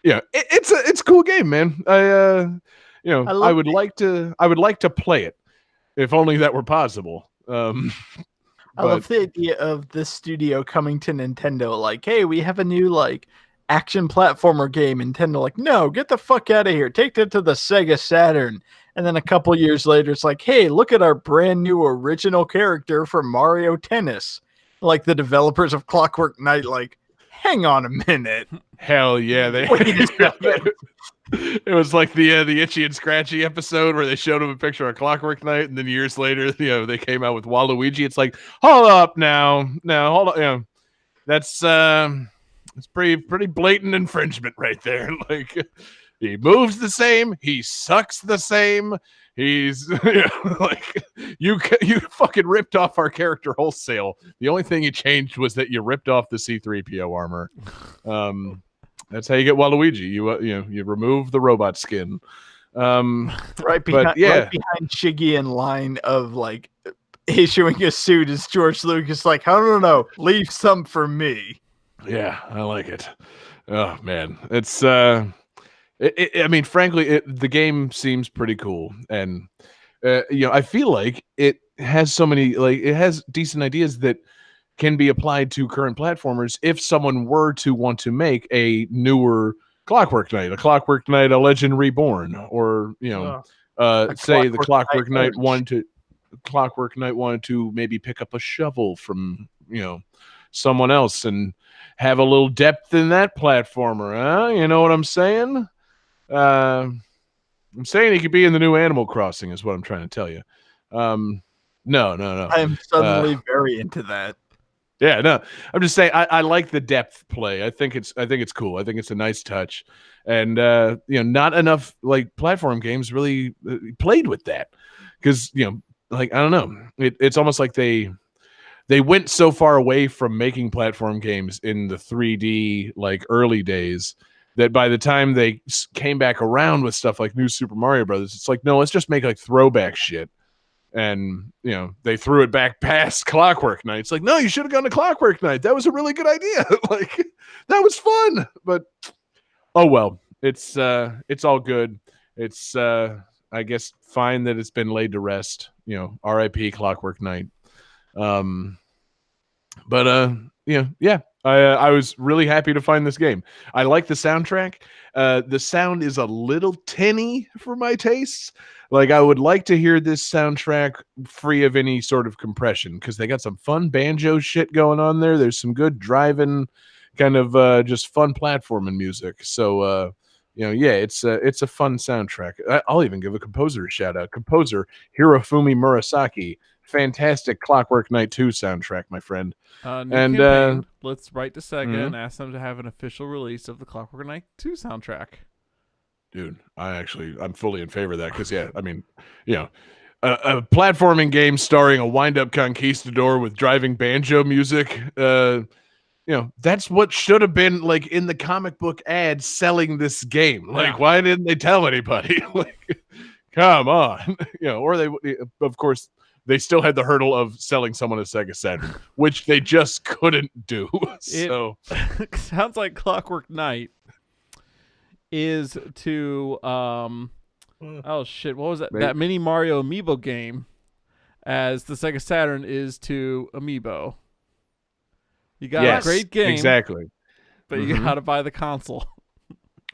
it's a cool game, man. I would like to play it if only that were possible. I love the idea of this studio coming to Nintendo like, hey, we have a new like action platformer game. Nintendo like, no, get the fuck out of here. Take that to the Sega Saturn. And then a couple years later, it's like, hey, look at our brand new original character for Mario Tennis. Like the developers of Clockwork Knight, like, hang on a minute. Hell yeah, Wait a second. It was like the Itchy and Scratchy episode where they showed him a picture of Clockwork Knight, and then years later, they came out with Waluigi. It's like, hold up now, hold up, that's it's pretty blatant infringement right there. Like, he moves the same, he sucks the same. He's like, you fucking ripped off our character wholesale. The only thing you changed was that you ripped off the C-3PO armor. That's how you get Waluigi. You remove the robot skin. Right behind Shiggy in line of like issuing a suit is George Lucas. Like, I don't know, leave some for me. Yeah, I like it. Oh man, it's I mean, frankly, the game seems pretty cool, and I feel like it has so many, like, it has decent ideas that can be applied to current platformers if someone were to want to make a newer Clockwork Knight, a Legend Reborn, or say the Clockwork Knight wanted to maybe pick up a shovel from someone else and have a little depth in that platformer. Huh? You know what I'm saying? I'm saying he could be in the new Animal Crossing is what I'm trying to tell you. No. I am suddenly very into that. Yeah, no. I'm just saying I like the depth play. I think it's cool. I think it's a nice touch. And not enough like platform games really played with that. Because, like, I don't know. It's almost like they went so far away from making platform games in the 3D like early days that by the time they came back around with stuff like New Super Mario Brothers, it's like, no, let's just make like throwback shit. And, they threw it back past Clockwork Knight. It's like, no, you should have gone to Clockwork Knight. That was a really good idea. Like, that was fun. But, oh, well, it's all good. It's, I guess, fine that it's been laid to rest. R.I.P. Clockwork Knight. I was really happy to find this game. I like the soundtrack. The sound is a little tinny for my tastes. Like, I would like to hear this soundtrack free of any sort of compression because they got some fun banjo shit going on there. There's some good driving, kind of just fun platforming music. So, it's a fun soundtrack. I'll even give a composer a shout out. Composer Hirofumi Murasaki. Fantastic Clockwork Knight 2 soundtrack, my friend. Let's write to Sega and ask them to have an official release of the Clockwork Knight 2 soundtrack. Dude, I'm fully in favor of that because, a platforming game starring a wind-up conquistador with driving banjo music, that's what should have been like in the comic book ad selling this game. Like, why didn't they tell anybody? Like, come on, or they, of course. They still had the hurdle of selling someone a Sega Saturn, which they just couldn't do. So it sounds like Clockwork Knight is to oh shit, what was that? That mini Mario Amiibo game, as the Sega Saturn is to Amiibo. You got a great game, exactly, but you got to buy the console.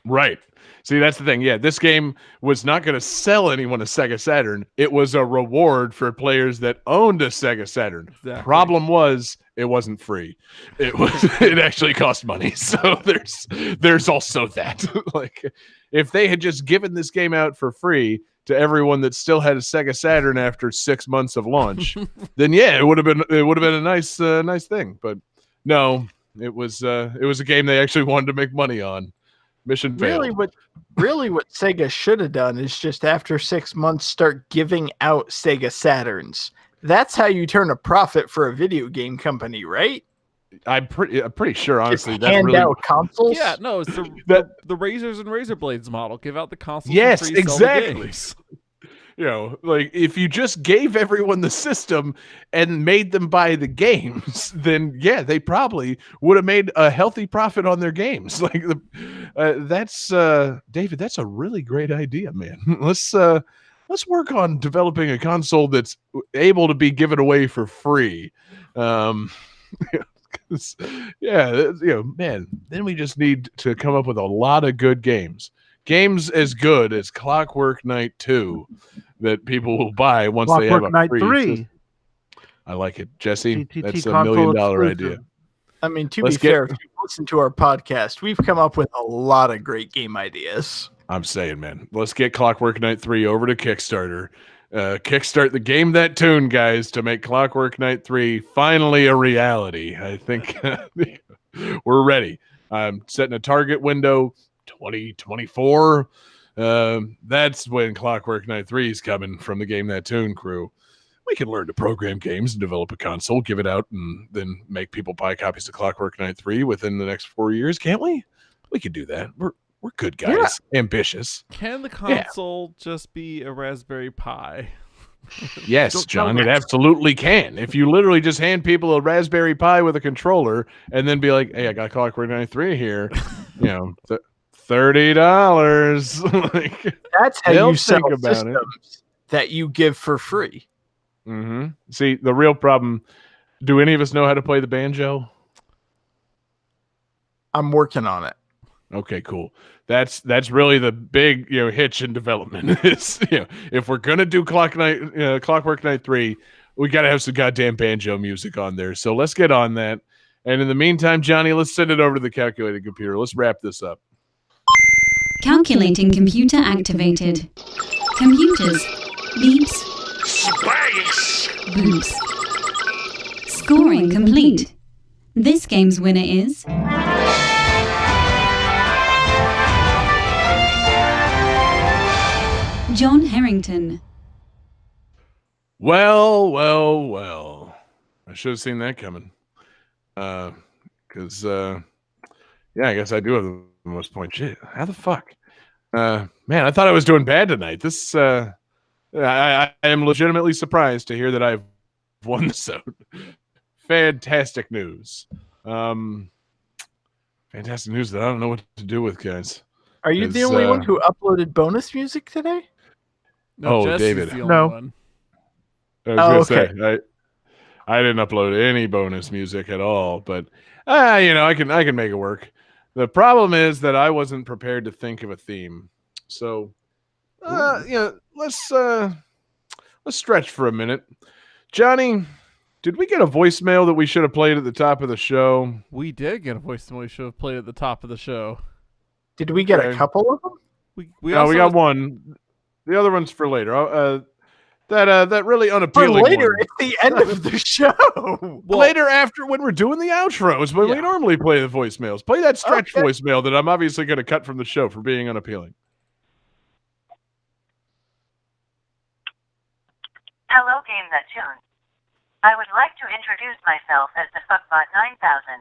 Right. See, that's the thing. Yeah, this game was not going to sell anyone a Sega Saturn. It was a reward for players that owned a Sega Saturn. Exactly. Problem was, it wasn't free. It actually cost money. So there's also that. Like, if they had just given this game out for free to everyone that still had a Sega Saturn after 6 months of launch, then it would have been a nice thing. But no, it was a game they actually wanted to make money on. Mission failed. Really what Sega should have done is just after 6 months start giving out Sega Saturns. That's how you turn a profit for a video game company, right? I'm pretty sure, honestly. Just hand out consoles? Yeah, no, it's the Razors and Razor Blades model. Give out the consoles. Yes, for free, exactly. like if you just gave everyone the system and made them buy the games, then yeah, they probably would have made a healthy profit on their games. Like that's David, that's a really great idea, man. Let's work on developing a console that's able to be given away for free. Man, then we just need to come up with a lot of good games. Games as good as Clockwork Knight 2 that people will buy once they have a Clockwork Knight free 3. system. I like it, Jesse. GTT That's a $1 console million exclusive. idea. I mean, to Let's be fair, if you listen to our podcast, we've come up with a lot of great game ideas. I'm saying, man, let's get Clockwork Knight 3 over to Kickstarter. Kickstart the Game That Tune, guys, to make Clockwork Knight 3 finally a reality. I think we're ready. I'm setting a target window, 2024. That's when Clockwork Knight 3 is coming from the Game That Tune crew. We can learn to program games and develop a console, give it out, and then make people buy copies of Clockwork Knight 3 within the next 4 years, can't we? We could do that. We're good guys. Yeah. Ambitious. Can the console just be a Raspberry Pi? Yes, John, it absolutely can. If you literally just hand people a Raspberry Pi with a controller and then be like, hey, I got Clockwork Knight 3 here, $30. Like, that's how you sell think about systems that you give for free. Mm-hmm. See, the real problem, do any of us know how to play the banjo? I'm working on it. Okay, cool. That's really the big hitch in development. Is if we're gonna do Clockwork Knight 3, we gotta have some goddamn banjo music on there. So let's get on that. And in the meantime, Johnny, let's send it over to the calculating computer. Let's wrap this up. Calculating computer activated. Computers. Beeps. Space! Boops. Scoring complete. This game's winner is... John Harrington. Well. I should have seen that coming. Because, I guess I do have the most points. Shit, how the fuck? Man, I thought I was doing bad tonight. This, I am legitimately surprised to hear that I've won this out. Fantastic news. Fantastic news that I don't know what to do with, guys. Are you the only one who uploaded bonus music today? No, Jesse's David. The only one. I was gonna say, I didn't upload any bonus music at all, but I can make it work. The problem is that I wasn't prepared to think of a theme. So let's stretch for a minute. Johnny, did we get a voicemail that we should have played at the top of the show? We did get a voicemail we should have played at the top of the show. Did we get a couple of them? We got one. The other one's for later. That really unappealing for later one. at the end of the show. Well, later after when we're doing the outros, when we normally play the voicemails. Play that stretch voicemail that I'm obviously going to cut from the show for being unappealing. Hello, Game That Tune. I would like to introduce myself as the Fuckbot 9000.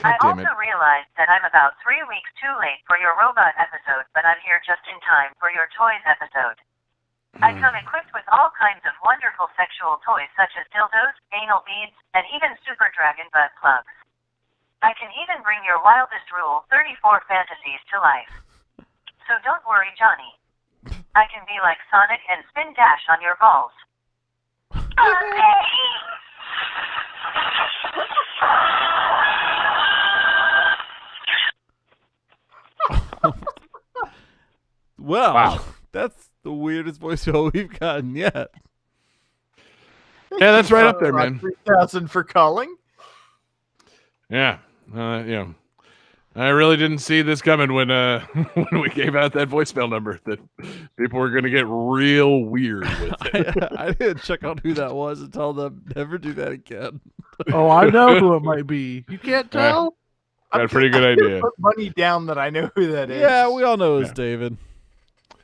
I also realized that I'm about 3 weeks too late for your robot episode, but I'm here just in time for your toys episode. I come equipped with all kinds of wonderful sexual toys such as dildos, anal beads, and even super dragon butt plugs. I can even bring your wildest Rule 34 fantasies to life. So don't worry, Johnny. I can be like Sonic and spin dash on your balls. Well, wow. That's the weirdest voicemail we've gotten yet. Yeah, that's right up there, man. 3,000 for calling. Yeah, I really didn't see this coming when when we gave out that voicemail number that people were going to get real weird with it. I didn't check out who that was and tell them never do that again. Oh, I know who it might be. You can't tell? Got a pretty good idea. Put money down that I know who that is. Yeah, we all know it's David.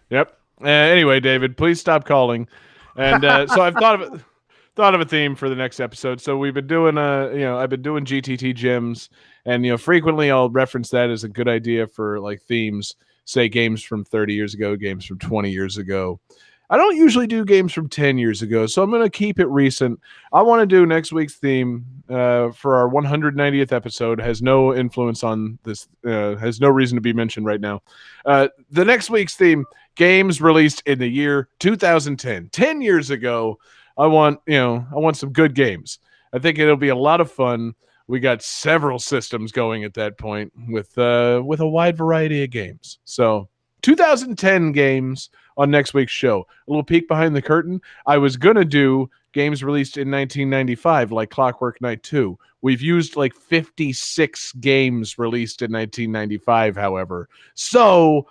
Yep. Anyway, David, please stop calling. And so I've thought of a theme for the next episode. So we've been doing I've been doing GTT gyms, and frequently I'll reference that as a good idea for like themes, say games from 30 years ago, games from 20 years ago. I don't usually do games from 10 years ago, so I'm going to keep it recent. I want to do next week's theme for our 190th episode. Has no influence on this, has no reason to be mentioned right now. The next week's theme, games released in the year 2010. 10 years ago, I want some good games. I think it'll be a lot of fun. We got several systems going at that point with a wide variety of games. So 2010 games on next week's show. A little peek behind the curtain. I was going to do games released in 1995, like Clockwork Knight 2. We've used like 56 games released in 1995, however. So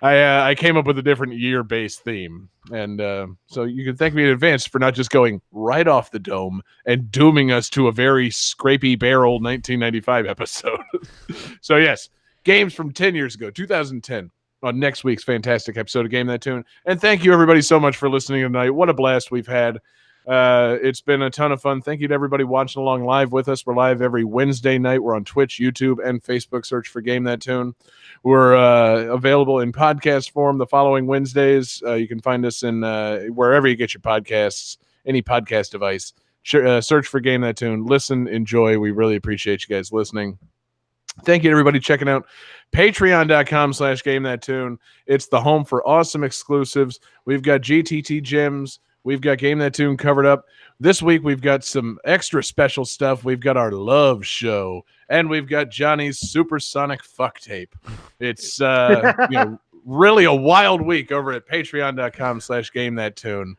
I came up with a different year-based theme. And so you can thank me in advance for not just going right off the dome and dooming us to a very scrapey barrel 1995 episode. So yes, games from 10 years ago, 2010. On next week's fantastic episode of Game That Tune. And thank you, everybody, so much for listening tonight. What a blast we've had. It's been a ton of fun. Thank you to everybody watching along live with us. We're live every Wednesday night. We're on Twitch, YouTube, and Facebook. Search for Game That Tune. We're available in podcast form the following Wednesdays. You can find us in wherever you get your podcasts, any podcast device. Search for Game That Tune. Listen, enjoy. We really appreciate you guys listening. Thank you to everybody checking out patreon.com/GameThatTune. It's the home for awesome exclusives. We've got GTT gems. We've got Game That Tune covered up. This week, we've got some extra special stuff. We've got our love show, and we've got Johnny's supersonic fuck tape. It's really a wild week over at patreon.com/GameThatTune.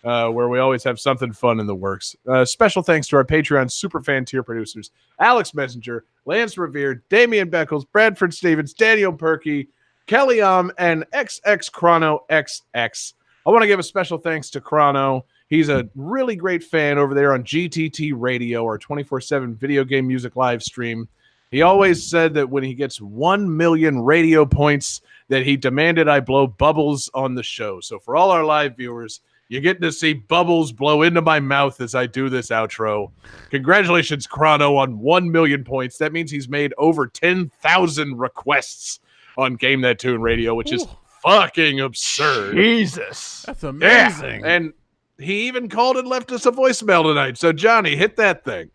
Where we always have something fun in the works. Special thanks to our Patreon superfan tier producers, Alex Messenger, Lance Revere, Damian Beckles, Bradford Stevens, Daniel Perky, Kelly and XX Chrono XX. I want to give a special thanks to Chrono. He's a really great fan over there on GTT Radio, our 24/7 video game music live stream. He always said that when he gets 1 million radio points that he demanded I blow bubbles on the show. So for all our live viewers, you get to see bubbles blow into my mouth as I do this outro. Congratulations, Chrono, on 1 million points. That means he's made over 10,000 requests on Game That Tune Radio, which is fucking absurd. Jesus. That's amazing. Yeah. And he even called and left us a voicemail tonight. So, Johnny, hit that thing.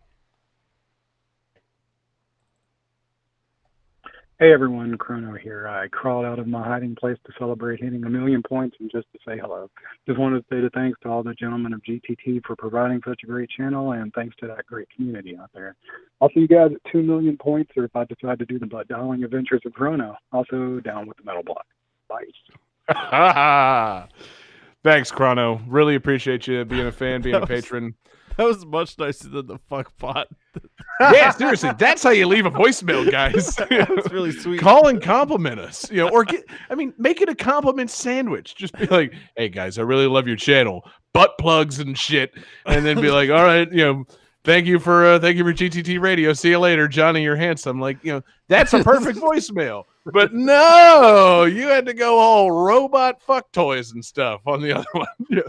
Hey everyone, Chrono here. I crawled out of my hiding place to celebrate hitting 1 million points and just to say hello. Just wanted to say thanks to all the gentlemen of GTT for providing such a great channel, and thanks to that great community out there. I'll see you guys at 2 million points, or if I decide to do the butt dialing adventures of Chrono. Also down with the metal block. Bye. Thanks, Chrono. Really appreciate you being a fan, being a patron. That was much nicer than the fuck pot. Yeah, seriously, that's how you leave a voicemail, guys. That's really sweet. Call and compliment us, or make it a compliment sandwich. Just be like, "Hey guys, I really love your channel." Butt plugs and shit, and then be like, "All right, thank you for GTT Radio. See you later, Johnny. You're handsome." Like, that's a perfect voicemail. But no, you had to go all robot fuck toys and stuff on the other one. Yeah.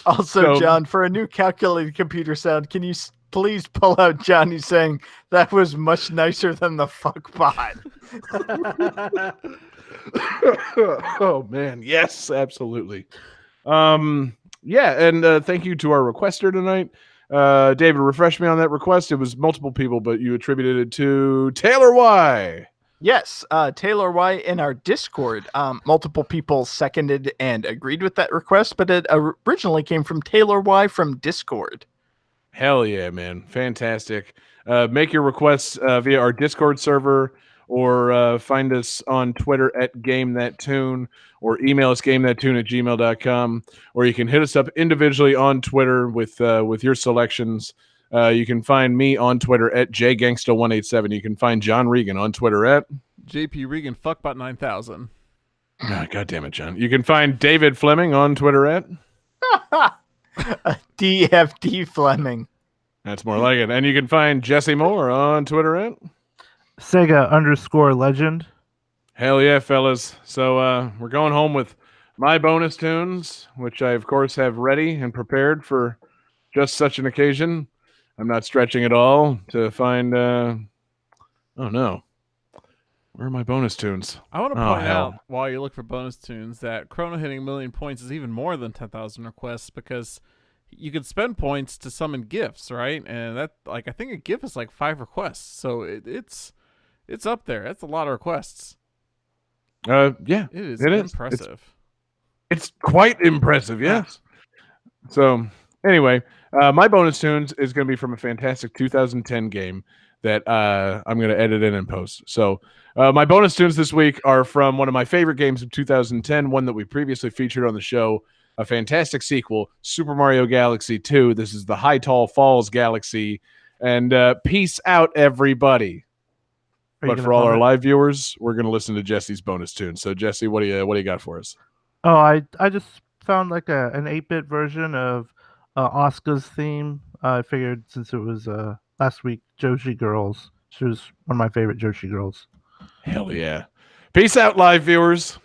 Also, John, for a new calculated computer sound, can you please pull out Johnny saying that was much nicer than the fuck bot? Oh man, yes, absolutely. Yeah, and thank you to our requester tonight. David, refresh me on that request. It was multiple people, but you attributed it to Taylor Y. Yes, Taylor Y in our Discord. Multiple people seconded and agreed with that request, but it originally came from Taylor Y from Discord. Hell yeah, man. Fantastic. Make your requests via our Discord server, or find us on Twitter at GameThatTune, or email us gamethattune@gmail.com, or you can hit us up individually on Twitter with your selections. You can find me on Twitter at JGangsta187. You can find John Regan on Twitter at JP Regan Fuckbot 9000. Oh, God damn it, John. You can find David Fleming on Twitter at DFD Fleming. That's more like it. And you can find Jesse Moore on Twitter at Sega_legend. Hell yeah, fellas. So we're going home with my bonus tunes, which I, of course, have ready and prepared for just such an occasion. I'm not stretching at all to find... oh, no. Where are my bonus tunes? I want to Oh, point hell. out while you look for bonus tunes that Chrono hitting 1 million points is even more than 10,000 requests because you could spend points to summon gifts, right? And that, like, I think a gift is like 5 requests, so it's up there. That's a lot of requests. Yeah, It is it is. impressive. It's quite impressive, yes. So anyway, my bonus tunes is going to be from a fantastic 2010 game that I'm going to edit in and post. So my bonus tunes this week are from one of my favorite games of 2010, one that we previously featured on the show, a fantastic sequel, Super Mario Galaxy 2. This is the High Tall Falls Galaxy. And peace out, everybody. But for all our live viewers, we're going to listen to Jesse's bonus tune. So Jesse, what do you got for us? Oh, I just found like an 8-bit version of Asuka's theme. I figured since it was last week, Joshi Girls. She was one of my favorite Joshi Girls. Hell yeah. Peace out, live viewers.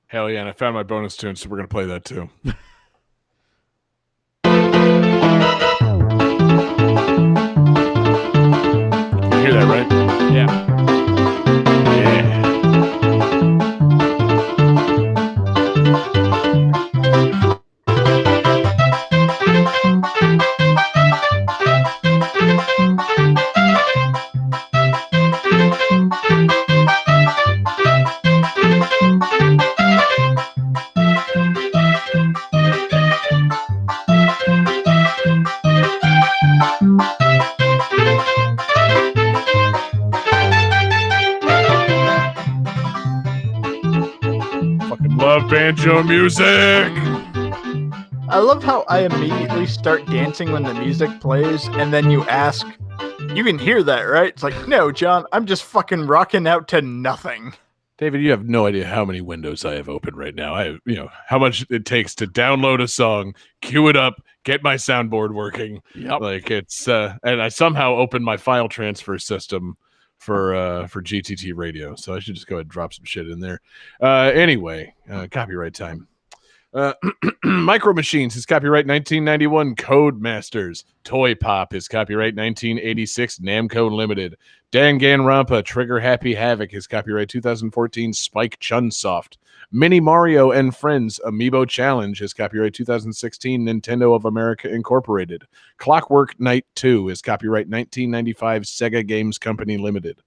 Hell yeah, and I found my bonus tune, so we're going to play that too. You hear that, right? Yeah. Fucking love banjo music. I love how I immediately start dancing when the music plays, and then you ask, "You can hear that, right?" It's like, no, John, I'm just fucking rocking out to nothing. David, you have no idea how many windows I have open right now. How much it takes to download a song, queue it up, get my soundboard working. Yep. Like it's and I somehow opened my file transfer system for GTT radio. So I should just go ahead and drop some shit in there. Anyway, copyright time. Micro Machines is copyright 1991 Codemasters. Toy Pop is copyright 1986 Namco Limited. Danganronpa Trigger Happy Havoc is copyright 2014 Spike Chunsoft. Mini Mario and Friends Amiibo Challenge is copyright 2016 Nintendo of America Incorporated. Clockwork Knight 2 is copyright 1995 Sega Games Company Limited.